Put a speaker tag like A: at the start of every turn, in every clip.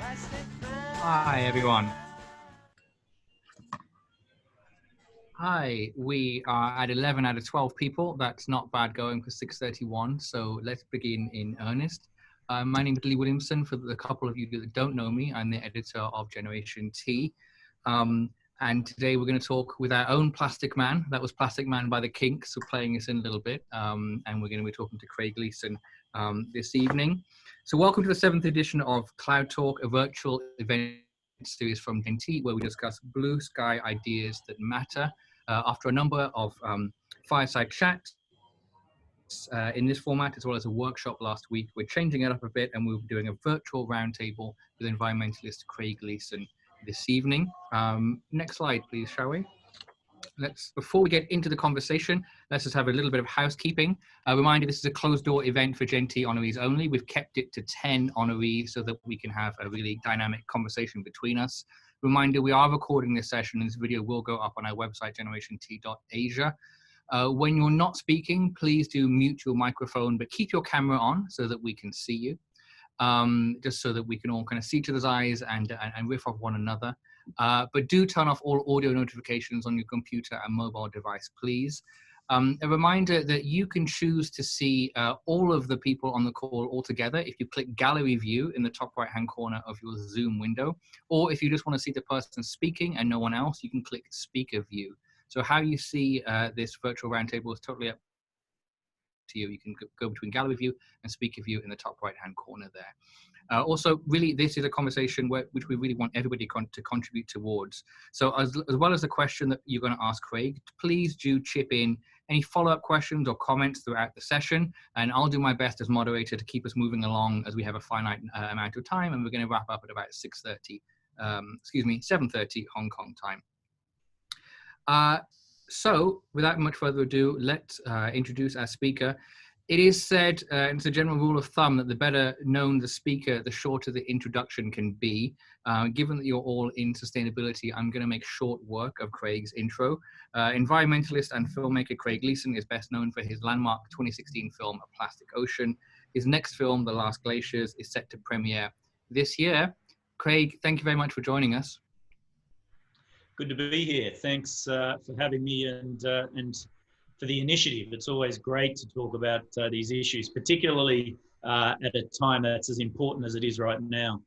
A: Hi, everyone. Hi, we are at 11 out of 12 people. That's not bad going for 6:31. So let's begin in earnest. My name is Lee Williamson. For the couple of you that don't know me, I'm the editor of Gen.T. And today we're going to talk with our own Plastic Man. That was Plastic Man by the Kinks, we're playing us in a little bit. And we're going to be talking to Craig Leeson this evening. So welcome to the 7th edition of Cloud Talk, a virtual event series from Gen.T, where we discuss blue sky ideas that matter. After a number of fireside chats in this format, as well as a workshop last week, we're changing it up a bit, and we'll be doing a virtual roundtable with environmentalist Craig Leeson this evening. Next slide, please, shall we? Before we get into the conversation, let's just have a little bit of housekeeping. A reminder, this is a closed-door event for Gen.T honorees only. We've kept it to 10 honorees so that we can have a really dynamic conversation between us. Reminder, we are recording this session, and this video will go up on our website, generation.t.asia. When you're not speaking, please do mute your microphone, but keep your camera on so that we can see you, just so that we can all kind of see each other's eyes and riff off one another. But do turn off all audio notifications on your computer and mobile device, please. A reminder that you can choose to see all of the people on the call all together if you click gallery view in the top right hand corner of your Zoom window, or if you just want to see the person speaking and no one else, you can click speaker view. So how you see this virtual roundtable is totally up to you. You can go between gallery view and speaker view in the top right hand corner there. Also, really, this is a conversation which we really want everybody to contribute towards. So as well as the question that you're going to ask Craig, please do chip in any follow-up questions or comments throughout the session, and I'll do my best as moderator to keep us moving along as we have a finite amount of time, and we're going to wrap up at about 7:30 Hong Kong time. So without much further ado, let's introduce our speaker. It is said, and it's a general rule of thumb, that the better known the speaker, the shorter the introduction can be. Given that you're all in sustainability, I'm going to make short work of Craig's intro. Environmentalist and filmmaker Craig Leeson is best known for his landmark 2016 film, A Plastic Ocean. His next film, The Last Glaciers, is set to premiere this year. Craig, thank you very much for joining us.
B: Good to be here. Thanks for having me and for the initiative. It's always great to talk about these issues, particularly at a time that's as important as it is right now.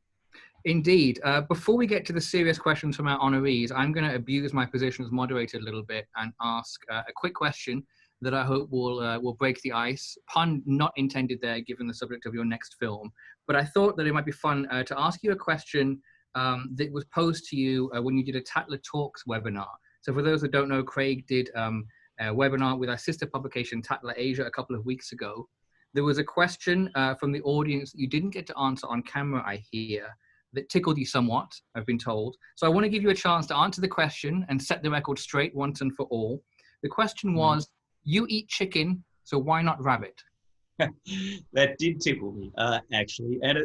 A: Indeed. Before we get to the serious questions from our honorees, I'm going to abuse my position as moderator a little bit and ask a quick question that I hope will break the ice. Pun not intended there, given the subject of your next film. But I thought that it might be fun to ask you a question that was posed to you when you did a Tatler Talks webinar. So for those that don't know, Craig did a webinar with our sister publication, Tatler Asia, a couple of weeks ago. There was a question from the audience that you didn't get to answer on camera, I hear, that tickled you somewhat, I've been told. So I want to give you a chance to answer the question and set the record straight once and for all. The question was, you eat chicken, so why not rabbit?
B: That did tickle me, actually. And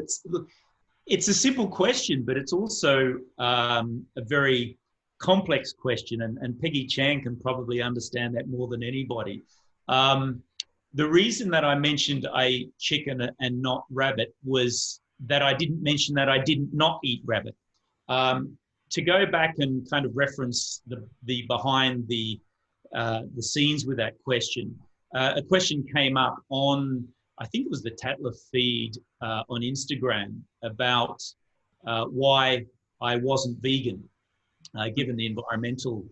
B: it's a simple question, but it's also a very complex question, and Peggy Chan can probably understand that more than anybody. The reason that I mentioned I eat chicken and not rabbit was that I didn't mention that I didn't not eat rabbit. To go back and kind of reference the behind the scenes with that question, a question came up on, I think it was the Tatler feed on Instagram, about why I wasn't vegan, given the environmental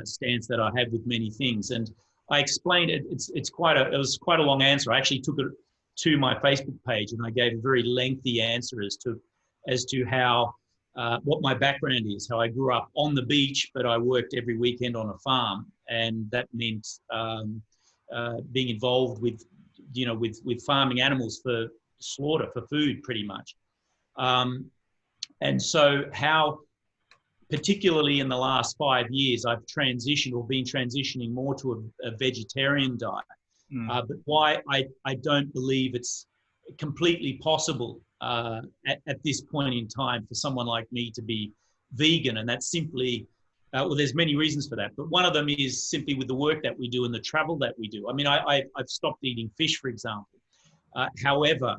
B: stance that I have with many things. And I explained it. It was quite a long answer. I actually took it to my Facebook page and I gave a very lengthy answer as to how what my background is, how I grew up on the beach, but I worked every weekend on a farm, and that meant being involved with farming animals for slaughter, for food, pretty much. And so how, particularly in the last 5 years, I've transitioned or been transitioning more to a vegetarian diet. But why I don't believe it's completely possible at this point in time for someone like me to be vegan. And that's simply, well, there's many reasons for that, but one of them is simply with the work that we do and the travel that we do. I mean, I've stopped eating fish, for example. However,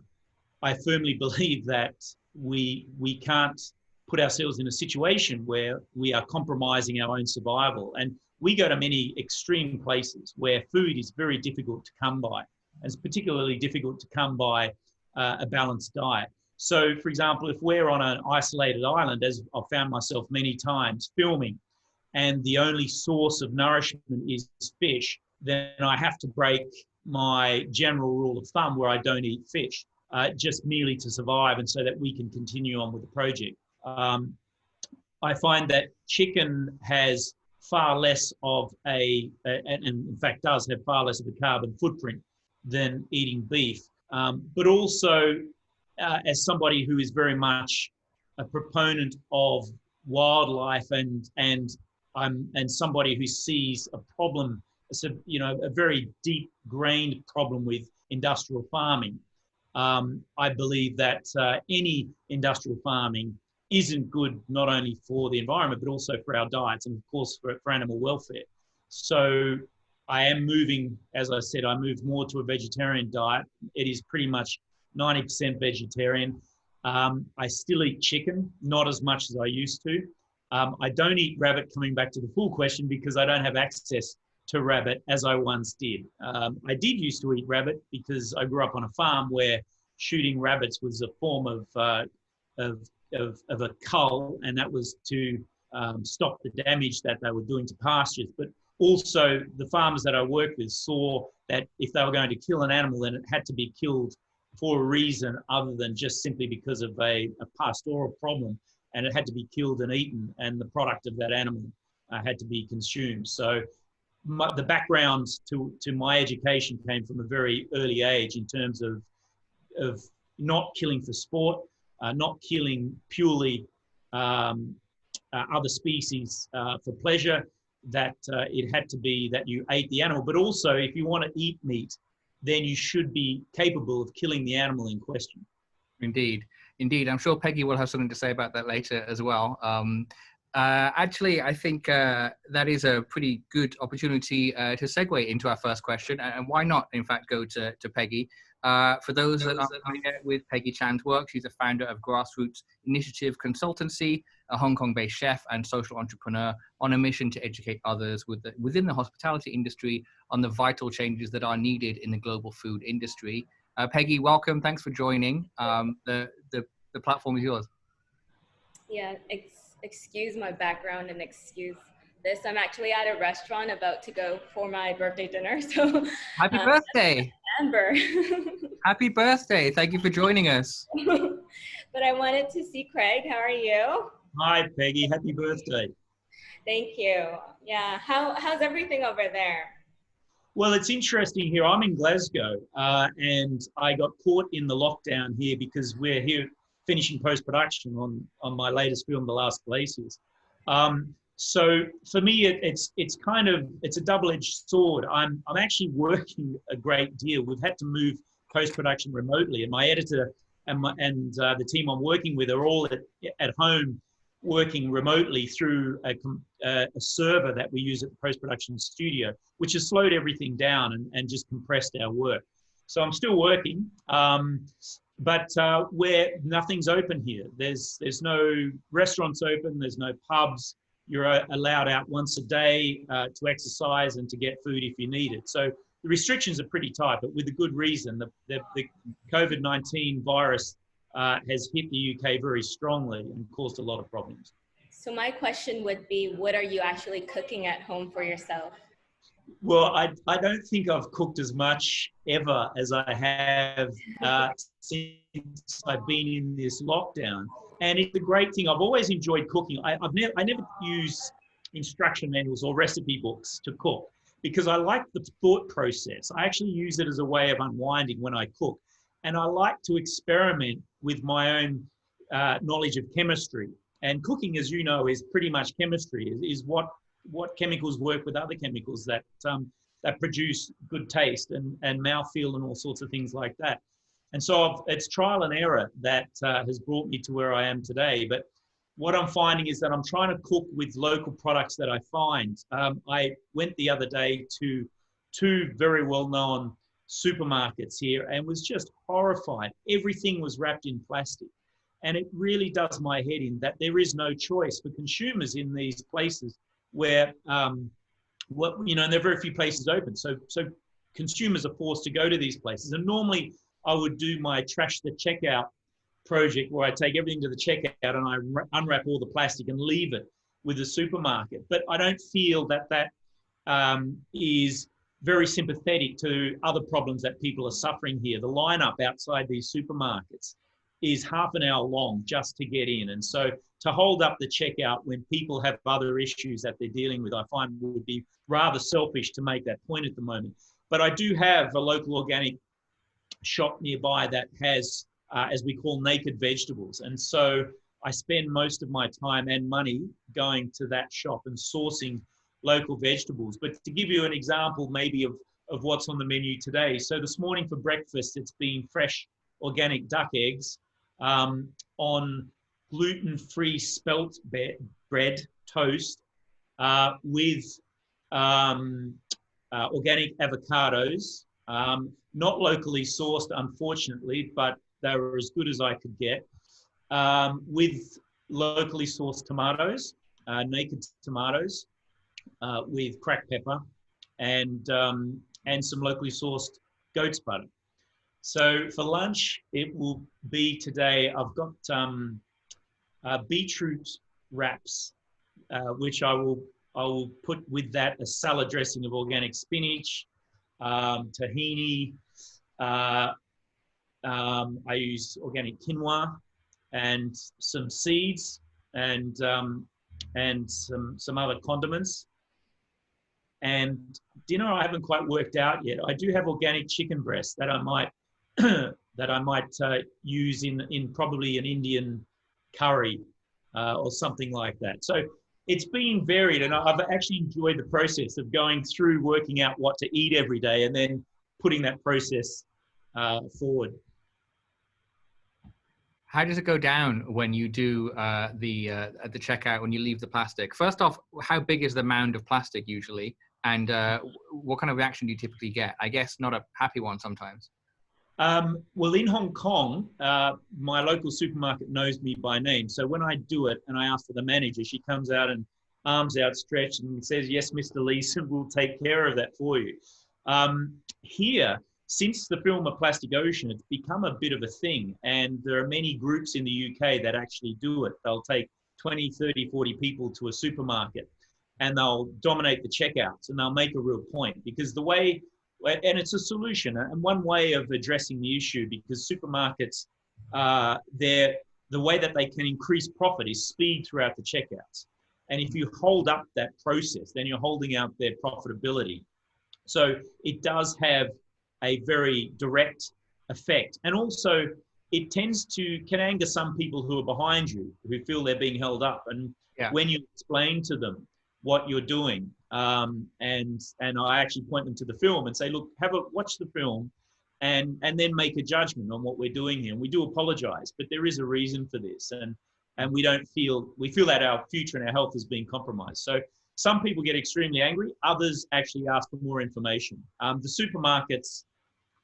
B: I firmly believe that we can't put ourselves in a situation where we are compromising our own survival. And we go to many extreme places where food is very difficult to come by, and it's particularly difficult to come by a balanced diet. So, for example, if we're on an isolated island, as I've found myself many times filming, and the only source of nourishment is fish, then I have to break my general rule of thumb where I don't eat fish, just merely to survive and so that we can continue on with the project. I find that chicken has far less of and in fact does have far less of a carbon footprint than eating beef. But also, as somebody who is very much a proponent of wildlife and somebody who sees a problem, a very deep-grained problem with industrial farming. I believe that any industrial farming isn't good not only for the environment, but also for our diets and, of course, for animal welfare. So I am moving, as I said, I moved more to a vegetarian diet. It is pretty much 90% vegetarian. I still eat chicken, not as much as I used to. I don't eat rabbit, coming back to the full question, because I don't have access to rabbit as I once did. I did used to eat rabbit because I grew up on a farm where shooting rabbits was a form of a cull, and that was to stop the damage that they were doing to pastures. But also the farmers that I worked with saw that if they were going to kill an animal, then it had to be killed for a reason other than just simply because of a pastoral problem, and it had to be killed and eaten, and the product of that animal had to be consumed. So the background to my education came from a very early age in terms of not killing for sport, not killing purely other species for pleasure, that it had to be that you ate the animal. But also, if you want to eat meat, then you should be capable of killing the animal in question.
A: Indeed. Indeed. I'm sure Peggy will have something to say about that later as well. Actually, I think that is a pretty good opportunity to segue into our first question. And why not, in fact, go to Peggy? For those that aren't familiar with Peggy Chan's work, she's a founder of Grassroots Initiative Consultancy, a Hong Kong-based chef and social entrepreneur on a mission to educate others within the hospitality industry on the vital changes that are needed in the global food industry. Peggy, welcome. Thanks for joining. The platform is yours.
C: Yeah, excuse my background and excuse this. I'm actually at a restaurant about to go for my birthday dinner. So
A: happy birthday.
C: Amber.
A: Happy birthday. Thank you for joining us.
C: But I wanted to see Craig. How are you?
B: Hi, Peggy. Happy birthday.
C: Thank you. Yeah. How's everything over there?
B: Well, it's interesting here. I'm in Glasgow, and I got caught in the lockdown here because we're here finishing post-production on my latest film, The Last Glaciers. So for me, it's a double-edged sword. I'm actually working a great deal. We've had to move post-production remotely, and my editor and the team I'm working with are all at home working remotely through a server that we use at the post-production studio, which has slowed everything down and just compressed our work. So I'm still working, but where nothing's open here. There's no restaurants open, there's no pubs. You're allowed out once a day to exercise and to get food if you need it. So the restrictions are pretty tight, but with a good reason. The COVID-19 virus has hit the UK very strongly and caused a lot of problems.
C: So my question would be, what are you actually cooking at home for yourself?
B: Well, I don't think I've cooked as much ever as I have since I've been in this lockdown. And it's a great thing. I've always enjoyed cooking. I never use instruction manuals or recipe books to cook because I like the thought process. I actually use it as a way of unwinding when I cook. And I like to experiment with my own knowledge of chemistry. And cooking, as you know, is pretty much chemistry, is what chemicals work with other chemicals that produce good taste and mouthfeel and all sorts of things like that. And so it's trial and error that has brought me to where I am today. But what I'm finding is that I'm trying to cook with local products that I find. I went the other day to two very well-known supermarkets here and was just horrified. Everything was wrapped in plastic. And it really does my head in that there is no choice for consumers in these places where, and there are very few places open. So consumers are forced to go to these places. And normally I would do my trash the checkout project where I take everything to the checkout and I unwrap all the plastic and leave it with the supermarket. But I don't feel that is very sympathetic to other problems that people are suffering here. The lineup outside these supermarkets is half an hour long just to get in. And so to hold up the checkout when people have other issues that they're dealing with, I find would be rather selfish to make that point at the moment. But I do have a local organic shop nearby that has, as we call, naked vegetables. And so I spend most of my time and money going to that shop and sourcing local vegetables. But to give you an example maybe of what's on the menu today. So this morning for breakfast, it's been fresh organic duck eggs on gluten-free spelt bread toast with organic avocados, not locally sourced, unfortunately, but they were as good as I could get, with locally sourced tomatoes, naked tomatoes, with cracked pepper, and some locally sourced goat's butter. So for lunch, it will be today, I've got beetroot wraps, which I will put with that a salad dressing of organic spinach, tahini. I use organic quinoa and some seeds and some other condiments. And dinner I haven't quite worked out yet. I do have organic chicken breast that I might use in probably an Indian curry or something like that. So it's been varied, and I've actually enjoyed the process of going through working out what to eat every day and then putting that process forward.
A: How does it go down when you do at the checkout, when you leave the plastic? First off, how big is the mound of plastic usually? And what kind of reaction do you typically get? I guess not a happy one sometimes.
B: Well, in Hong Kong, my local supermarket knows me by name. So when I do it and I ask for the manager, she comes out and arms outstretched and says, "Yes, Mr. Leeson, we'll take care of that for you." Here, since the film A Plastic Ocean, it's become a bit of a thing. And there are many groups in the UK that actually do it. They'll take 20, 30, 40 people to a supermarket and they'll dominate the checkouts and they'll make a real point, because the way, and it's a solution and one way of addressing the issue, because supermarkets, the way that they can increase profit is speed throughout the checkouts. And if you hold up that process, then you're holding out their profitability. So it does have a very direct effect. And also it can anger some people who are behind you, who feel they're being held up. And when you explain to them what you're doing, and I actually point them to the film and say, look, watch the film and then make a judgment on what we're doing here. And we do apologize, but there is a reason for this. And we feel that our future and our health is being compromised. So some people get extremely angry, others actually ask for more information. The supermarkets,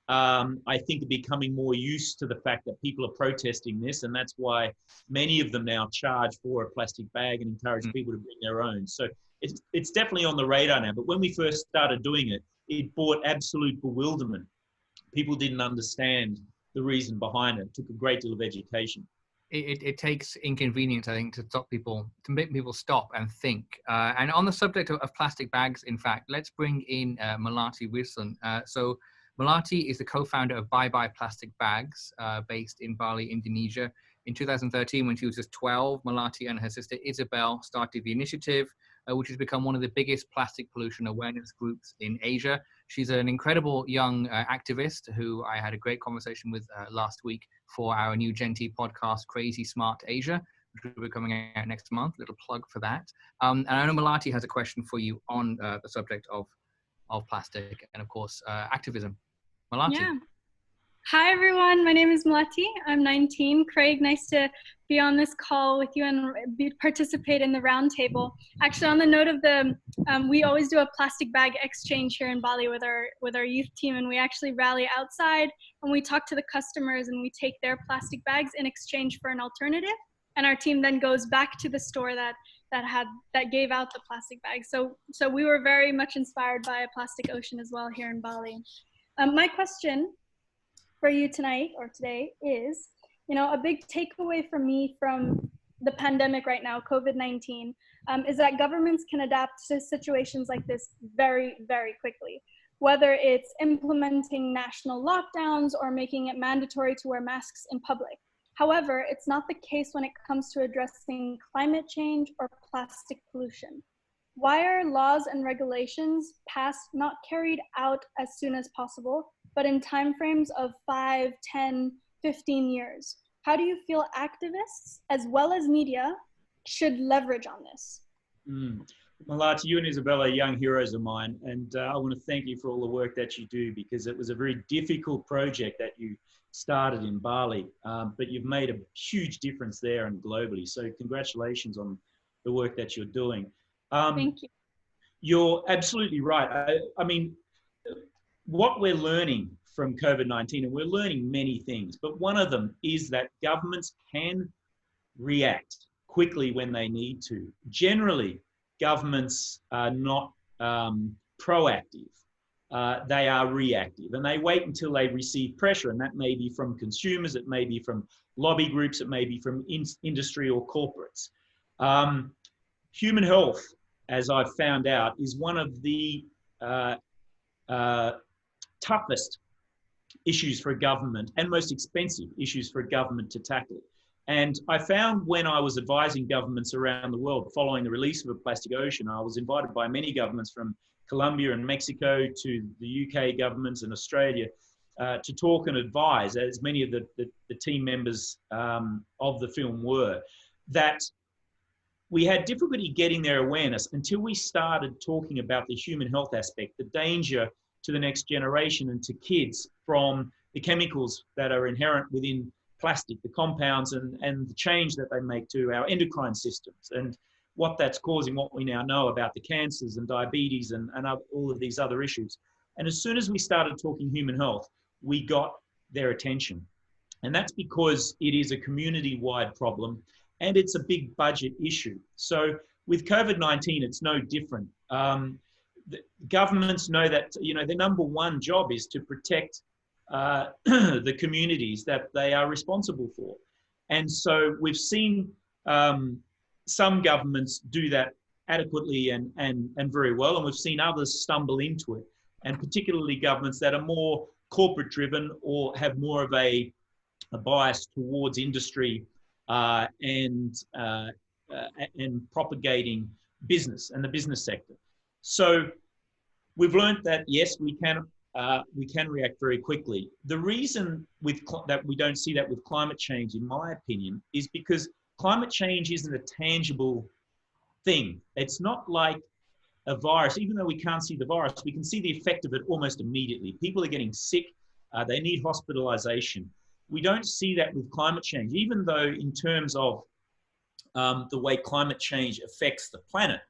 B: I think, are becoming more used to the fact that people are protesting this, and that's why many of them now charge for a plastic bag and encourage people to bring their own. So it's definitely on the radar now. But when we first started doing it, it brought absolute bewilderment. People didn't understand the reason behind it. It took a great deal of education.
A: It takes inconvenience, I think, to make people stop and think. And on the subject of plastic bags, in fact, let's bring in Melati Wilson. So Melati is the co-founder of Bye Bye Plastic Bags, based in Bali, Indonesia. In 2013, when she was just 12, Melati and her sister Isabel started the initiative, which has become one of the biggest plastic pollution awareness groups in Asia. She's an incredible young activist who I had a great conversation with last week for our new Gen.T podcast, Crazy Smart Asia, which will be coming out next month. Little plug for that. And I know Melati has a question for you on the subject of plastic and, of course, activism. Melati.
D: Yeah. Hi everyone, my name is Malati. I'm 19. Craig, nice to be on this call with you and participate in the roundtable. Actually, on the note of the, we always do a plastic bag exchange here in Bali with our youth team, and we actually rally outside and we talk to the customers and we take their plastic bags in exchange for an alternative. And our team then goes back to the store that gave out the plastic bags. So we were very much inspired by a plastic ocean as well here in Bali. My question for you tonight or today is, a big takeaway for me from the pandemic right now, COVID-19, is that governments can adapt to situations like this very, very quickly. Whether it's implementing national lockdowns or making it mandatory to wear masks in public. However, it's not the case when it comes to addressing climate change or plastic pollution. Why are laws and regulations passed not carried out as soon as possible, but in timeframes of 5, 10, 15 years? How do you feel activists, as well as media, should leverage on this?
B: Malati, you and Isabella are young heroes of mine, and I want to thank you for all the work that you do, because it was a very difficult project that you started in Bali, but you've made a huge difference there and globally. So congratulations on the work that you're doing.
D: Thank you.
B: You're absolutely right. I mean, what we're learning from COVID-19, and we're learning many things, but one of them is that governments can react quickly when they need to. Generally, governments are not proactive. They are reactive, and they wait until they receive pressure, and that may be from consumers, it may be from lobby groups, it may be from industry or corporates. Human health, as I've found out, is one of the toughest issues for a government and most expensive issues for a government to tackle. And I found when I was advising governments around the world following the release of a plastic ocean, I was invited by many governments from Colombia and Mexico to the UK governments and Australia to talk and advise, as many of the team members of the film were, that we had difficulty getting their awareness until we started talking about the human health aspect, the danger to the next generation and to kids from the chemicals that are inherent within plastic, the compounds and the change that they make to our endocrine systems, and what that's causing, what we now know about the cancers and diabetes and all of these other issues. And as soon as we started talking human health, we got their attention. And that's because it is a community-wide problem and it's a big budget issue. So with COVID-19, it's no different. The governments know that, their number one job is to protect the communities that they are responsible for. And so we've seen some governments do that adequately and very well, and we've seen others stumble into it, and particularly governments that are more corporate driven or have more of a bias towards industry and propagating business and the business sector. So we've learned that, yes, we can react very quickly. The reason that we don't see that with climate change, in my opinion, is because climate change isn't a tangible thing. It's not like a virus. Even though we can't see the virus, we can see the effect of it almost immediately. People are getting sick. They need hospitalization. We don't see that with climate change, even though in terms of the way climate change affects the planet,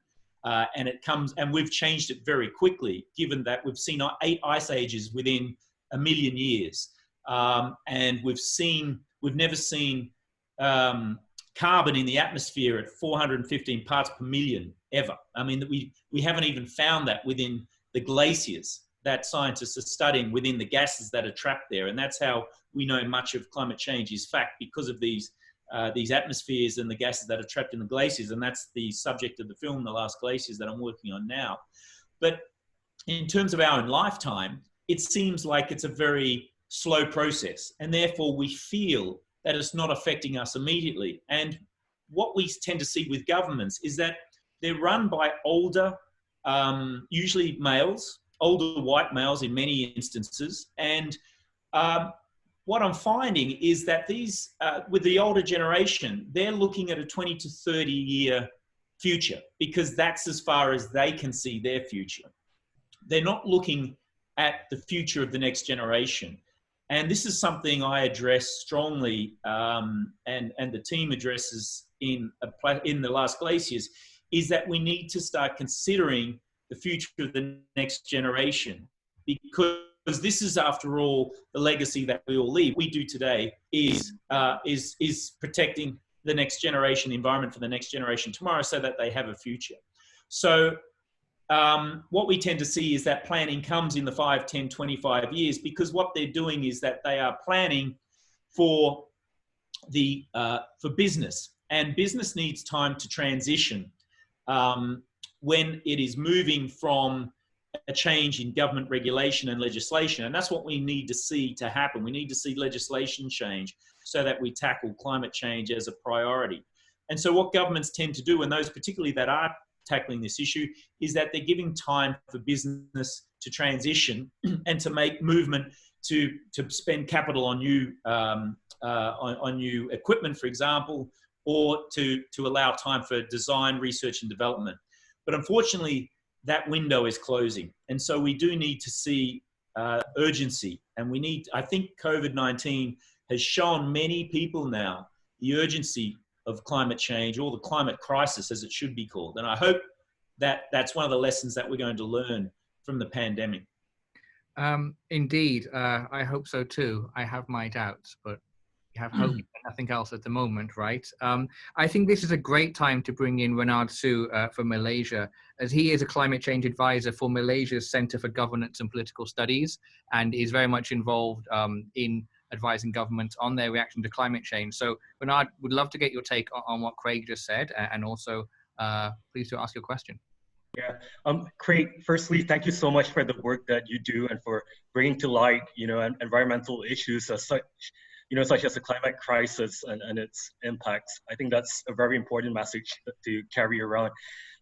B: and we've changed it very quickly, given that we've seen 8 ice ages within 1 million years. And we've never seen carbon in the atmosphere at 415 parts per million ever. I mean, we haven't even found that within the glaciers that scientists are studying within the gases that are trapped there. And that's how we know much of climate change is fact, because of these atmospheres and the gases that are trapped in the glaciers. And that's the subject of the film, The Last Glaciers, that I'm working on now. But in terms of our own lifetime, it seems like it's a very slow process. And therefore we feel that it's not affecting us immediately. And what we tend to see with governments is that they're run by older, usually males, older white males in many instances. And what I'm finding is that these, with the older generation, they're looking at a 20 to 30 year future, because that's as far as they can see their future. They're not looking at the future of the next generation. And this is something I address strongly, and the team addresses in the last Glaciers, is that we need to start considering the future of the next generation, because this is, after all, the legacy that we all leave. What we do today is protecting the next generation, the environment for the next generation tomorrow, so that they have a future. So what we tend to see is that planning comes in the 5, 10, 25 years, because what they're doing is that they are planning for business, and business needs time to transition when it is moving from a change in government regulation and legislation. And that's what we need to see to happen. We need to see legislation change so that we tackle climate change as a priority. And so what governments tend to do, and those particularly that are tackling this issue, is that they're giving time for business to transition and to make movement to spend capital on new on new equipment, for example, or to allow time for design, research and development. But unfortunately, that window is closing. And so we do need to see urgency. And I think COVID-19 has shown many people now the urgency of climate change, or the climate crisis as it should be called. And I hope that that's one of the lessons that we're going to learn from the pandemic.
A: Indeed, I hope so too. I have my doubts, but we have hope and nothing else at the moment, right? I think this is a great time to bring in Renard Su from Malaysia, as he is a climate change advisor for Malaysia's Center for Governance and Political Studies, and is very much involved in advising governments on their reaction to climate change. So Renard, would love to get your take on what Craig just said, and also please do ask your question.
E: Yeah, Craig, firstly, thank you so much for the work that you do and for bringing to light, environmental issues as such, such as the climate crisis and its impacts. I think that's a very important message to carry around.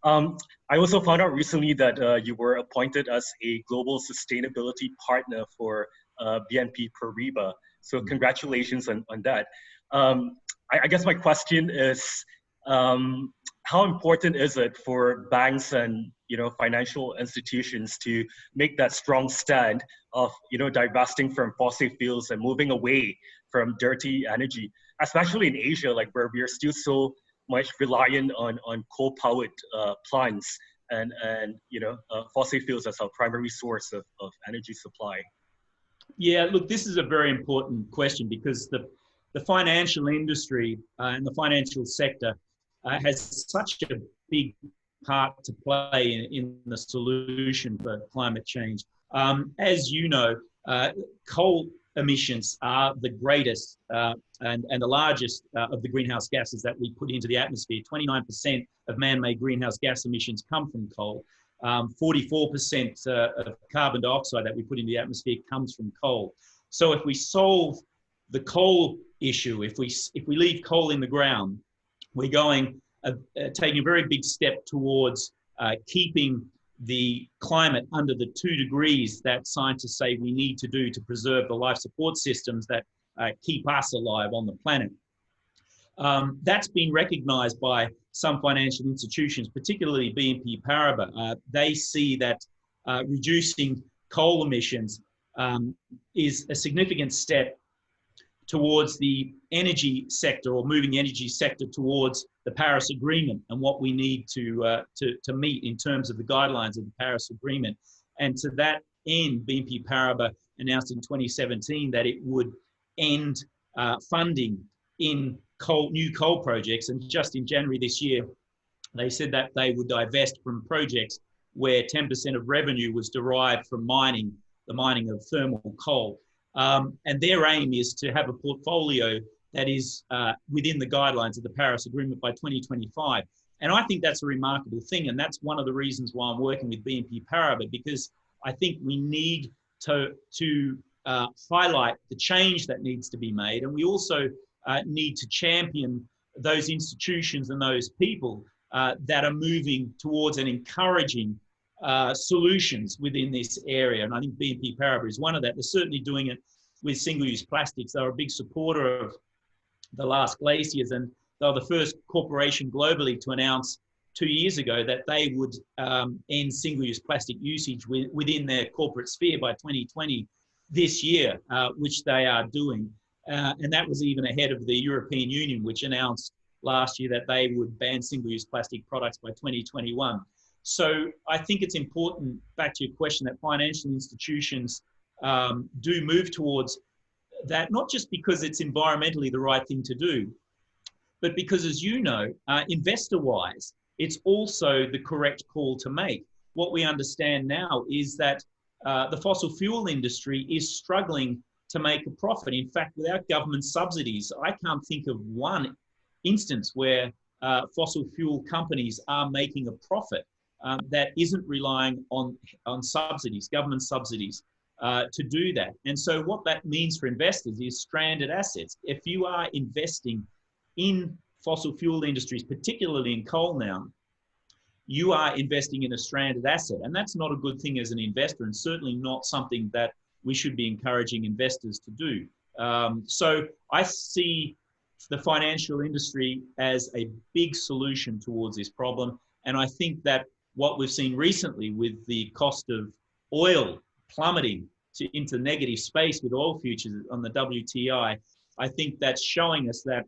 E: I also found out recently that you were appointed as a global sustainability partner for BNP Paribas. So congratulations on that. I guess my question is, how important is it for banks and financial institutions to make that strong stand of divesting from fossil fuels and moving away from dirty energy, especially in Asia, like where we are still so much reliant on coal-powered plants and fossil fuels as our primary source of energy supply?
B: Yeah, look, this is a very important question, because the financial industry and the financial sector has such a big part to play in the solution for climate change. As you know, coal emissions are the greatest and the largest of the greenhouse gases that we put into the atmosphere. 29% of man-made greenhouse gas emissions come from coal. 44% of carbon dioxide that we put into the atmosphere comes from coal. So if we solve the coal issue, if we leave coal in the ground, we're taking a very big step towards keeping the climate under the 2 degrees that scientists say we need to do to preserve the life support systems that keep us alive on the planet. That's been recognized by some financial institutions, particularly BNP Paribas. They see that reducing coal emissions is a significant step towards the energy sector, or moving the energy sector towards the Paris Agreement and what we need to meet in terms of the guidelines of the Paris Agreement. And to that end, BNP Paribas announced in 2017 that it would end funding in new coal projects. And just in January this year, they said that they would divest from projects where 10% of revenue was derived from the mining of thermal coal. And their aim is to have a portfolio that is within the guidelines of the Paris Agreement by 2025. And I think that's a remarkable thing. And that's one of the reasons why I'm working with BNP Paribas, because I think we need to highlight the change that needs to be made. And we also need to champion those institutions and those people that are moving towards and encouraging solutions within this area. And I think BNP Paribas is one of that. They're certainly doing it with single-use plastics. They're a big supporter of the last Glaciers, and they were the first corporation globally to announce 2 years ago that they would end single-use plastic usage within their corporate sphere by 2020. this year, which they are doing. And that was even ahead of the European Union, which announced last year that they would ban single-use plastic products by 2021. So I think it's important, back to your question, that financial institutions do move towards that, not just because it's environmentally the right thing to do, but because, as you know, investor-wise, it's also the correct call to make. What we understand now is that the fossil fuel industry is struggling to make a profit. In fact, without government subsidies, I can't think of one instance where fossil fuel companies are making a profit that isn't relying on subsidies, government subsidies, to do that. And so what that means for investors is stranded assets. If you are investing in fossil fuel industries, particularly in coal now, you are investing in a stranded asset. And that's not a good thing as an investor, and certainly not something that we should be encouraging investors to do. So I see the financial industry as a big solution towards this problem. And I think that what we've seen recently with the cost of oil plummeting into negative space with oil futures on the WTI, I think that's showing us that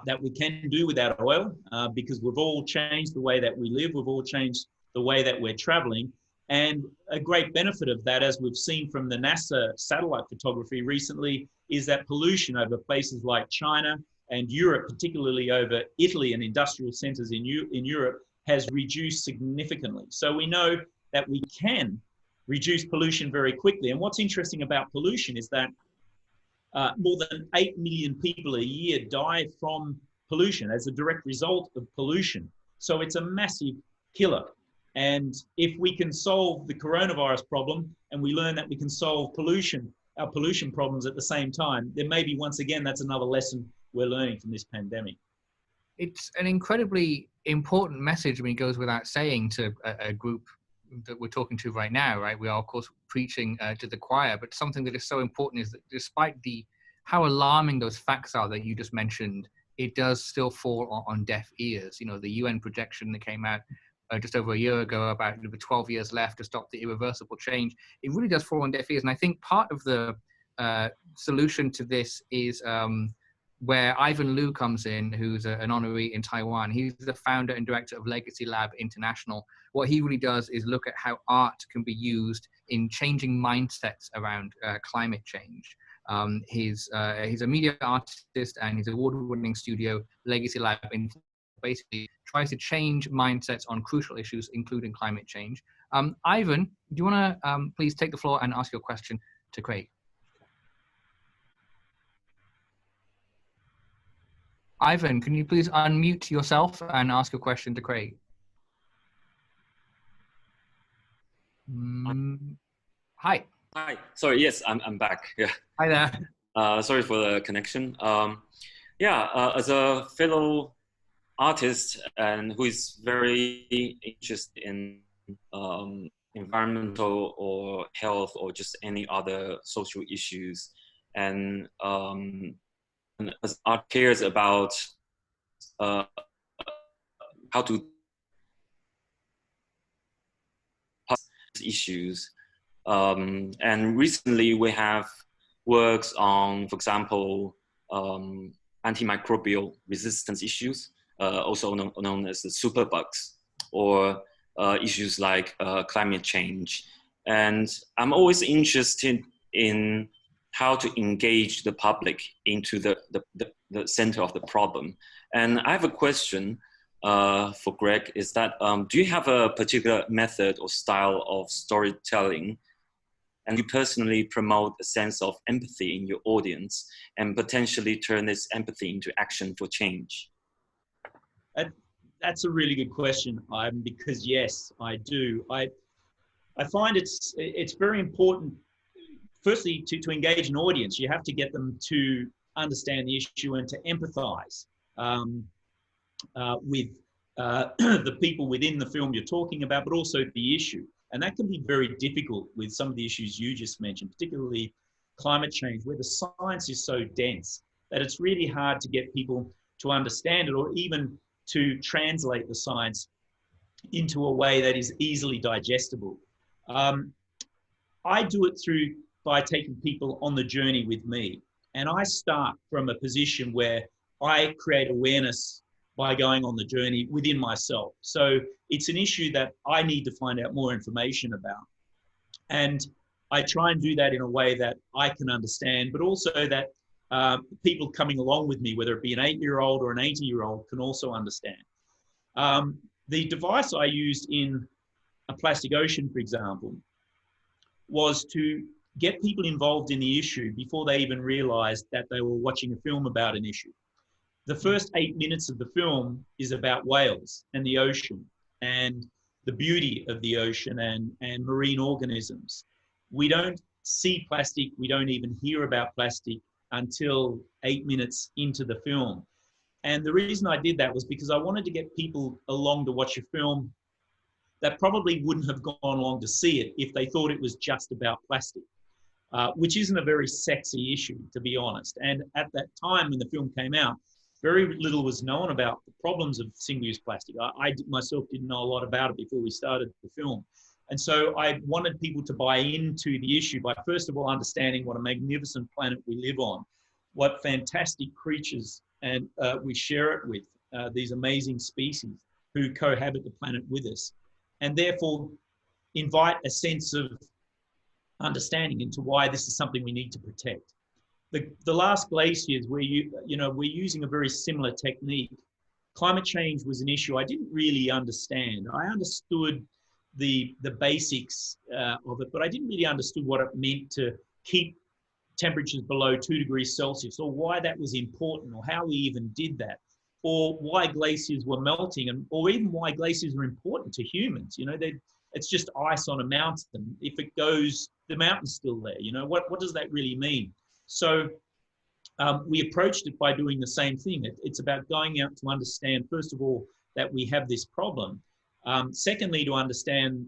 B: that we can do without oil because we've all changed the way that we live. We've all changed the way that we're traveling. And a great benefit of that, as we've seen from the NASA satellite photography recently, is that pollution over places like China and Europe, particularly over Italy and industrial centers in Europe, has reduced significantly. So we know that we can reduce pollution very quickly. And what's interesting about pollution is that more than 8 million people a year die from pollution as a direct result of pollution. So it's a massive killer. And if we can solve the coronavirus problem and we learn that we can solve our pollution problems at the same time, then maybe once again, that's another lesson we're learning from this pandemic.
A: It's an incredibly important message. I mean, it goes without saying to a group that we're talking to right now, right? We are, of course, preaching to the choir, but something that is so important is that despite how alarming those facts are that you just mentioned, it does still fall on deaf ears. You know, the UN projection that came out just over a year ago about the 12 years left to stop the irreversible change, it really does fall on deaf ears. And I think part of the solution to this is where Ivan Liu comes in, who's an honoree in Taiwan. He's the founder and director of Legacy Lab International. What he really does is look at how art can be used in changing mindsets around climate change. He's a media artist, and his award-winning studio, Legacy Lab, basically tries to change mindsets on crucial issues, including climate change. Ivan, do you want to please take the floor and ask your question to Craig? Ivan, can you please unmute yourself and ask your question to Craig? Hi.
F: Hi. Sorry. Yes, I'm back. Yeah.
A: Hi there.
F: Sorry for the connection. As a fellow artist and who is very interested in environmental or health or just any other social issues, and as art cares about how to pass issues. And recently we have works on, for example, antimicrobial resistance issues, also known as the superbugs, or issues like climate change. And I'm always interested in how to engage the public into the center of the problem. And I have a question for Greg, is that, do you have a particular method or style of storytelling, and you personally promote a sense of empathy in your audience and potentially turn this empathy into action for change?
B: That's a really good question, because yes, I do. I find it's very important, firstly, to engage an audience. You have to get them to understand the issue and to empathize with the people within the film you're talking about, but also the issue. And that can be very difficult with some of the issues you just mentioned, particularly climate change, where the science is so dense that it's really hard to get people to understand it, or even to translate the science into a way that is easily digestible. I do it through by taking people on the journey with me. And I start from a position where I create awareness by going on the journey within myself. So it's an issue that I need to find out more information about. And I try and do that in a way that I can understand, but also that people coming along with me, whether it be an 8-year-old or an 80-year-old, can also understand. The device I used in A Plastic Ocean, for example, was to get people involved in the issue before they even realized that they were watching a film about an issue. The first 8 minutes of the film is about whales and the ocean and the beauty of the ocean and marine organisms. We don't see plastic, we don't even hear about plastic until 8 minutes into the film. And the reason I did that was because I wanted to get people along to watch a film that probably wouldn't have gone along to see it if they thought it was just about plastic, which isn't a very sexy issue, to be honest. And at that time when the film came out, very little was known about the problems of single-use plastic. I myself didn't know a lot about it before we started the film. And so I wanted people to buy into the issue by, first of all, understanding what a magnificent planet we live on, what fantastic creatures and we share it with, these amazing species who cohabit the planet with us, and therefore invite a sense of understanding into why this is something we need to protect. The last glaciers, we're using a very similar technique. Climate change was an issue I didn't really understand. I understood the basics of it, but I didn't really understand what it meant to keep temperatures below 2 degrees Celsius, or why that was important, or how we even did that, or why glaciers were melting, or even why glaciers are important to humans. It's just ice on a mountain. If it goes, the mountain's still there. What does that really mean? So we approached it by doing the same thing. It's about going out to understand, first of all, that we have this problem. Secondly, to understand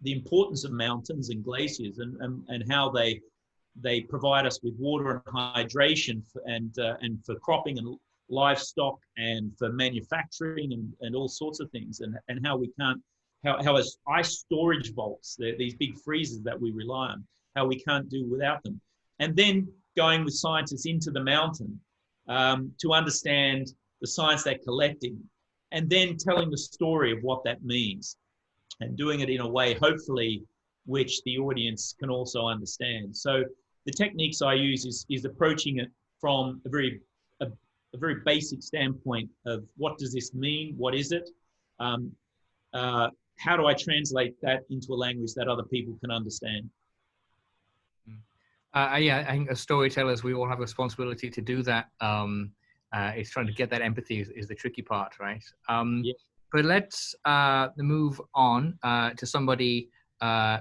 B: the importance of mountains and glaciers and how they provide us with water and hydration and for cropping and livestock and for manufacturing and all sorts of things, and how as ice storage vaults, these big freezers that we rely on, how we can't do without them. And then going with scientists into the mountain to understand the science they're collecting, and then telling the story of what that means, and doing it in a way, hopefully, which the audience can also understand. So the techniques I use is approaching it from a very basic standpoint of what does this mean? What is it? How do I translate that into a language that other people can understand?
A: Yeah, I think as storytellers, we all have a responsibility to do that. It's trying to get that empathy is the tricky part, right? Yeah. But let's move on to somebody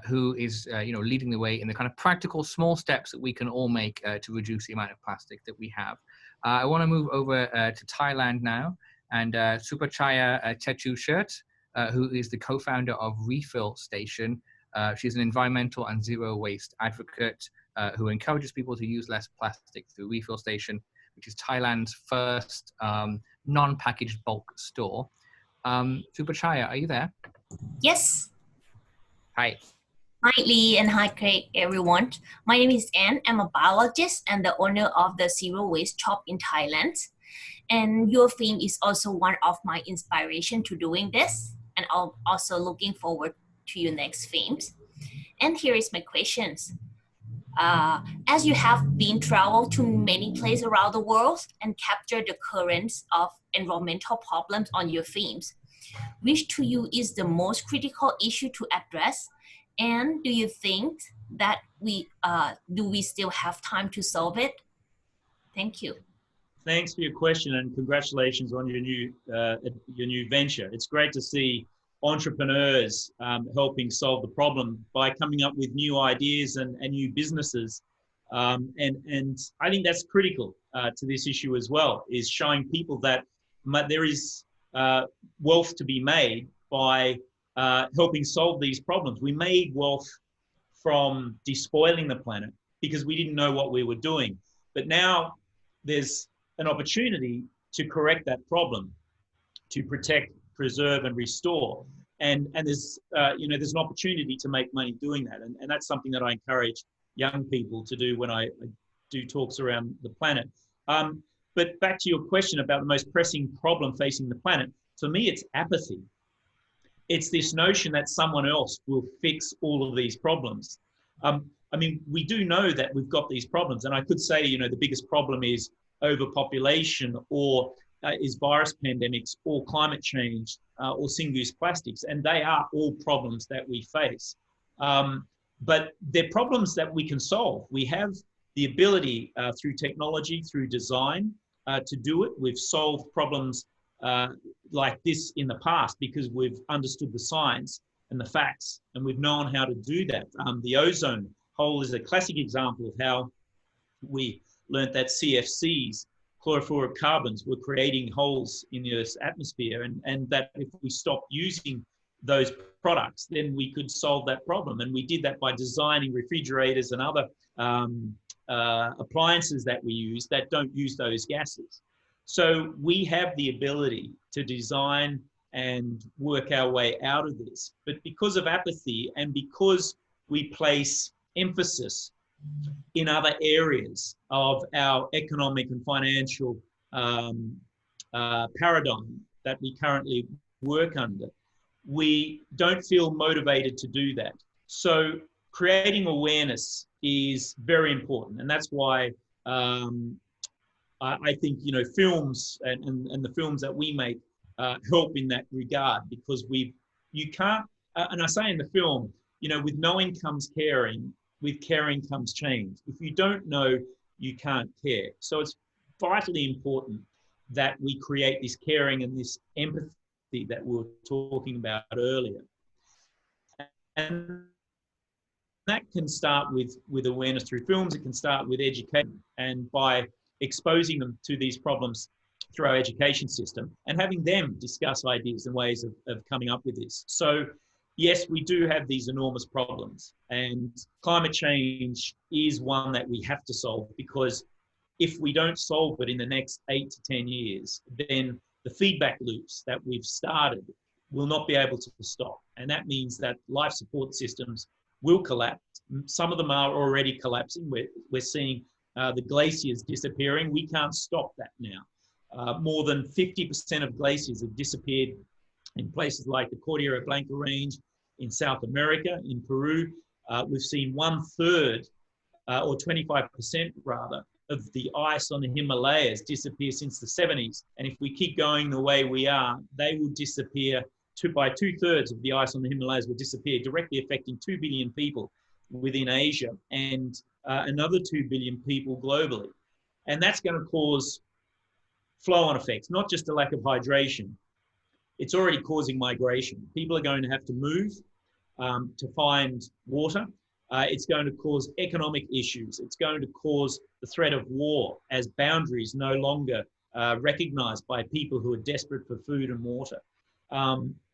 A: who is, leading the way in the kind of practical small steps that we can all make to reduce the amount of plastic that we have. I want to move over to Thailand now, and Supachaya Chechushirt, who is the co-founder of Refill Station. She's an environmental and zero waste advocate who encourages people to use less plastic through Refill Station, which is Thailand's first non-packaged bulk store. Supachaya, are you there?
G: Yes.
A: Hi.
G: Hi, Lee, and hi, Craig, everyone. My name is Anne. I'm a biologist and the owner of the Zero Waste Shop in Thailand. And your film is also one of my inspiration to doing this. And I'm also looking forward to your next films. And here is my questions. As you have been traveled to many places around the world and captured the currents of environmental problems on your films, which to you is the most critical issue to address? And do you think that we still have time to solve it? Thank you.
B: Thanks for your question, and congratulations on your new venture. It's great to see entrepreneurs helping solve the problem by coming up with new ideas and new businesses. And I think that's critical to this issue as well, is showing people that there is wealth to be made by helping solve these problems. We made wealth from despoiling the planet because we didn't know what we were doing. But now there's an opportunity to correct that problem, to protect, preserve, and restore. And there's there's an opportunity to make money doing that. And that's something that I encourage young people to do when I do talks around the planet. But back to your question about the most pressing problem facing the planet, for me, it's apathy. It's this notion that someone else will fix all of these problems. I mean, we do know that we've got these problems, and I could say, you know, the biggest problem is overpopulation, or is virus pandemics, or climate change, or single-use plastics, and they are all problems that we face. But they're problems that we can solve. We have the ability through technology, through design, to do it. We've solved problems like this in the past because we've understood the science and the facts, and we've known how to do that. The ozone hole is a classic example of how we learned that CFCs, chlorofluorocarbons, were creating holes in the Earth's atmosphere, and that if we stopped using those products, then we could solve that problem. And we did that by designing refrigerators and other appliances that we use that don't use those gases. So we have the ability to design and work our way out of this. But because of apathy, and because we place emphasis in other areas of our economic and financial paradigm that we currently work under, we don't feel motivated to do that. So creating awareness is very important. And that's why I think, you know, films and the films that we make help in that regard, because you can't, and I say in the film, you know, with knowing comes caring, with caring comes change. If you don't know, you can't care. So it's vitally important that we create this caring and this empathy that we were talking about earlier. And that can start with awareness through films. It can start with education, and by exposing them to these problems through our education system and having them discuss ideas and ways of coming up with this. So yes, we do have these enormous problems, and climate change is one that we have to solve, because if we don't solve it in the next 8 to 10 years, then the feedback loops that we've started will not be able to stop. And that means that life support systems will collapse. Some of them are already collapsing. We're seeing the glaciers disappearing. We can't stop that now. More than 50% of glaciers have disappeared in places like the Cordillera Blanca Range in South America, in Peru. We've seen 1/3 or 25% rather of the ice on the Himalayas disappear since the 70s. And if we keep going the way we are, they will disappear by 2/3 of the ice on the Himalayas will disappear, directly affecting 2 billion people within Asia and another 2 billion people globally. And that's going to cause flow-on effects, not just a lack of hydration. It's already causing migration. People are going to have to move to find water. It's going to cause economic issues. It's going to cause the threat of war, as boundaries no longer recognized by people who are desperate for food and water.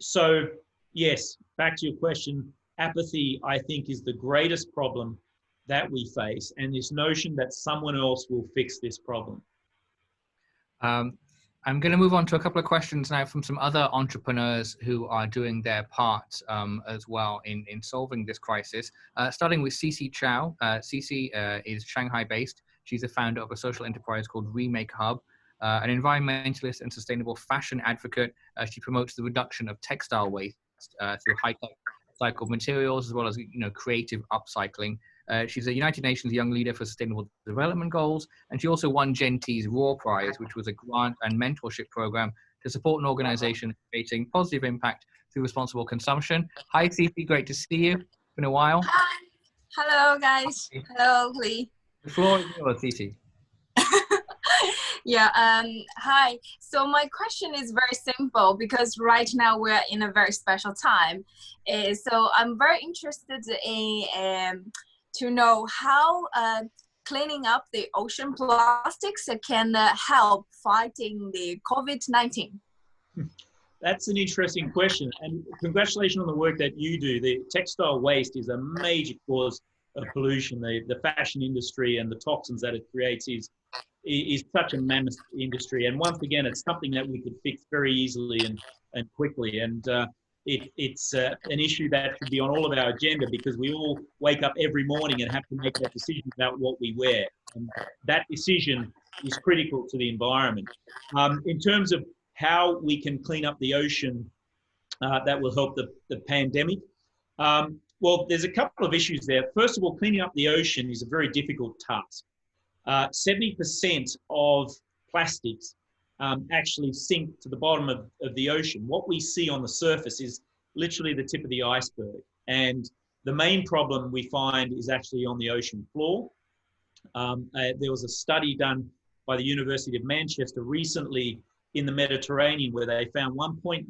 B: So yes, back to your question, apathy, I think, is the greatest problem that we face, and this notion that someone else will fix this problem.
A: I'm going to move on to a couple of questions now from some other entrepreneurs who are doing their part as well in solving this crisis. Starting with Cici Chow. Cici is Shanghai-based. She's the founder of a social enterprise called Remake Hub, an environmentalist and sustainable fashion advocate. She promotes the reduction of textile waste through high-tech recycled materials, as well as creative upcycling. She's a United Nations Young Leader for Sustainable Development Goals, and she also won Gen.T's Raw Prize, which was a grant and mentorship program to support an organization creating positive impact through responsible consumption. Hi, Cici, great to see you. It's been a while.
H: Hi. Hello, guys. Hello, Lee.
A: The floor is yours, Cici.
H: Yeah, hi. So my question is very simple, because right now we're in a very special time. So I'm very interested in to know how cleaning up the ocean plastics can help fighting the COVID-19.
B: That's an interesting question, and congratulations on the work that you do. The textile waste is a major cause of pollution. The fashion industry and the toxins that it creates is such a mammoth industry. And once again, it's something that we could fix very easily and quickly. And it's an issue that should be on all of our agenda, because we all wake up every morning and have to make that decision about what we wear. And that decision is critical to the environment. In terms of how we can clean up the ocean that will help the pandemic, well, there's a couple of issues there. First of all, cleaning up the ocean is a very difficult task. 70% of plastics actually sink to the bottom of the ocean. What we see on the surface is literally the tip of the iceberg. And the main problem we find is actually on the ocean floor. There was a study done by the University of Manchester recently in the Mediterranean where they found 1.9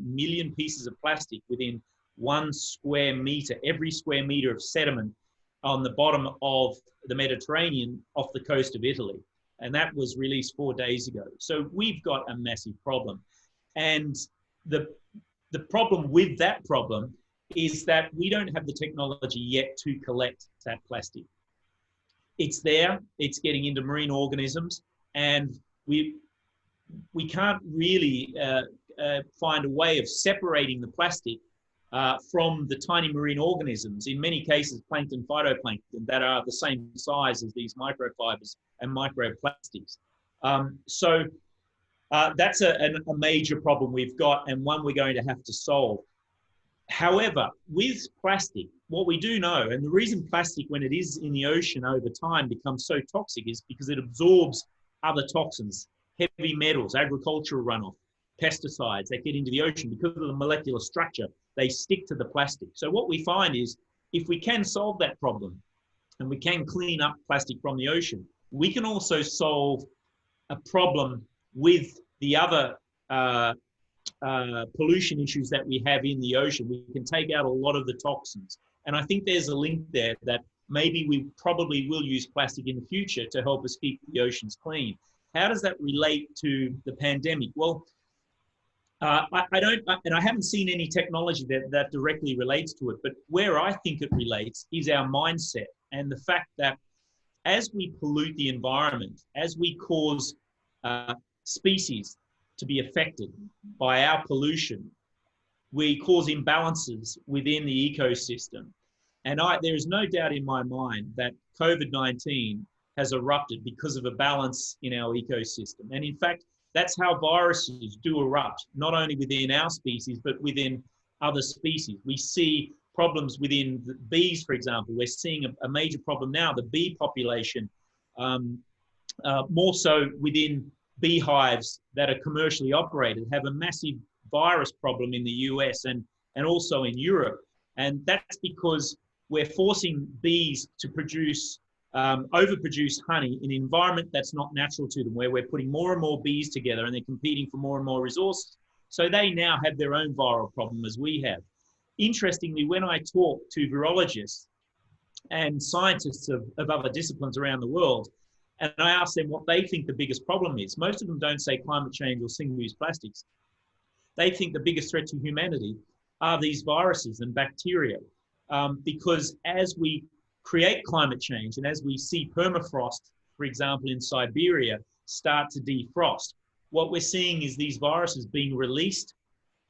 B: million pieces of plastic within 1 square meter, every square meter of sediment on the bottom of the Mediterranean off the coast of Italy. And that was released 4 days ago. So we've got a massive problem. And the problem with that problem is that we don't have the technology yet to collect that plastic. It's there, it's getting into marine organisms, and we can't really find a way of separating the plastic from the tiny marine organisms, in many cases plankton, phytoplankton, that are the same size as these microfibers and microplastics. So that's a major problem we've got, and one we're going to have to solve. However, with plastic, what we do know, and the reason plastic, when it is in the ocean over time, becomes so toxic is because it absorbs other toxins, heavy metals, agricultural runoff, pesticides that get into the ocean. Because of the molecular structure, they stick to the plastic. So what we find is, if we can solve that problem and we can clean up plastic from the ocean, we can also solve a problem with the other pollution issues that we have in the ocean. We can take out a lot of the toxins. And I think there's a link there that maybe we probably will use plastic in the future to help us keep the oceans clean. How does that relate to the pandemic? Well, I haven't seen any technology that directly relates to it, but where I think it relates is our mindset and the fact that as we pollute the environment, as we cause species to be affected by our pollution, we cause imbalances within the ecosystem. And there is no doubt in my mind that COVID-19 has erupted because of a balance in our ecosystem. And in fact, that's how viruses do erupt, not only within our species, but within other species. We see problems within the bees, for example. We're seeing a major problem now, the bee population, more so within beehives that are commercially operated, have a massive virus problem in the US and also in Europe. And that's because we're forcing bees to produce overproduce honey in an environment that's not natural to them, where we're putting more and more bees together and they're competing for more and more resources. So they now have their own viral problem as we have. Interestingly, when I talk to virologists and scientists of other disciplines around the world, and I ask them what they think the biggest problem is, most of them don't say climate change or single-use plastics. They think the biggest threat to humanity are these viruses and bacteria, because as we create climate change and as we see permafrost, for example, in Siberia, start to defrost, what we're seeing is these viruses being released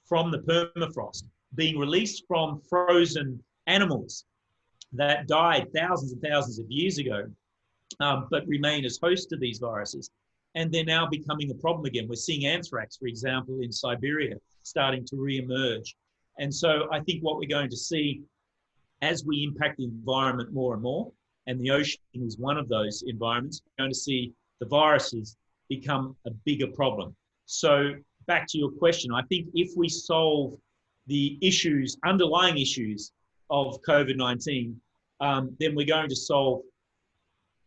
B: from the permafrost, being released from frozen animals that died thousands and thousands of years ago, but remain as hosts to these viruses. And they're now becoming a problem again. We're seeing anthrax, for example, in Siberia starting to re-emerge. And so I think what we're going to see as we impact the environment more and more, and the ocean is one of those environments, we're going to see the viruses become a bigger problem. So back to your question, I think if we solve the issues, underlying issues of COVID-19, then we're going to solve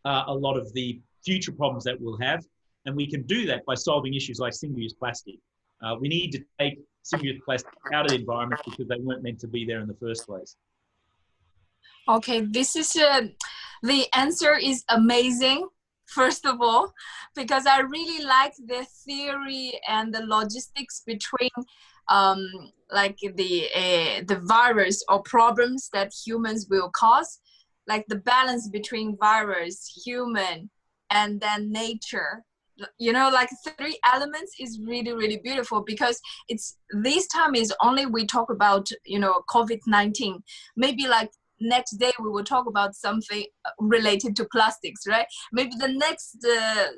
B: a lot of the future problems that we'll have. And we can do that by solving issues like single-use plastic. We need to take single-use plastic out of the environment because they weren't meant to be there in the first place.
H: Okay, this is the answer is amazing, first of all, because I really like the theory and the logistics between like the virus or problems that humans will cause, like the balance between virus, human, and then nature. you know, like three elements is really, really beautiful, because it's this time is only we talk about, you know, COVID-19. Maybe like next day we will talk about something related to plastics, right? Maybe the next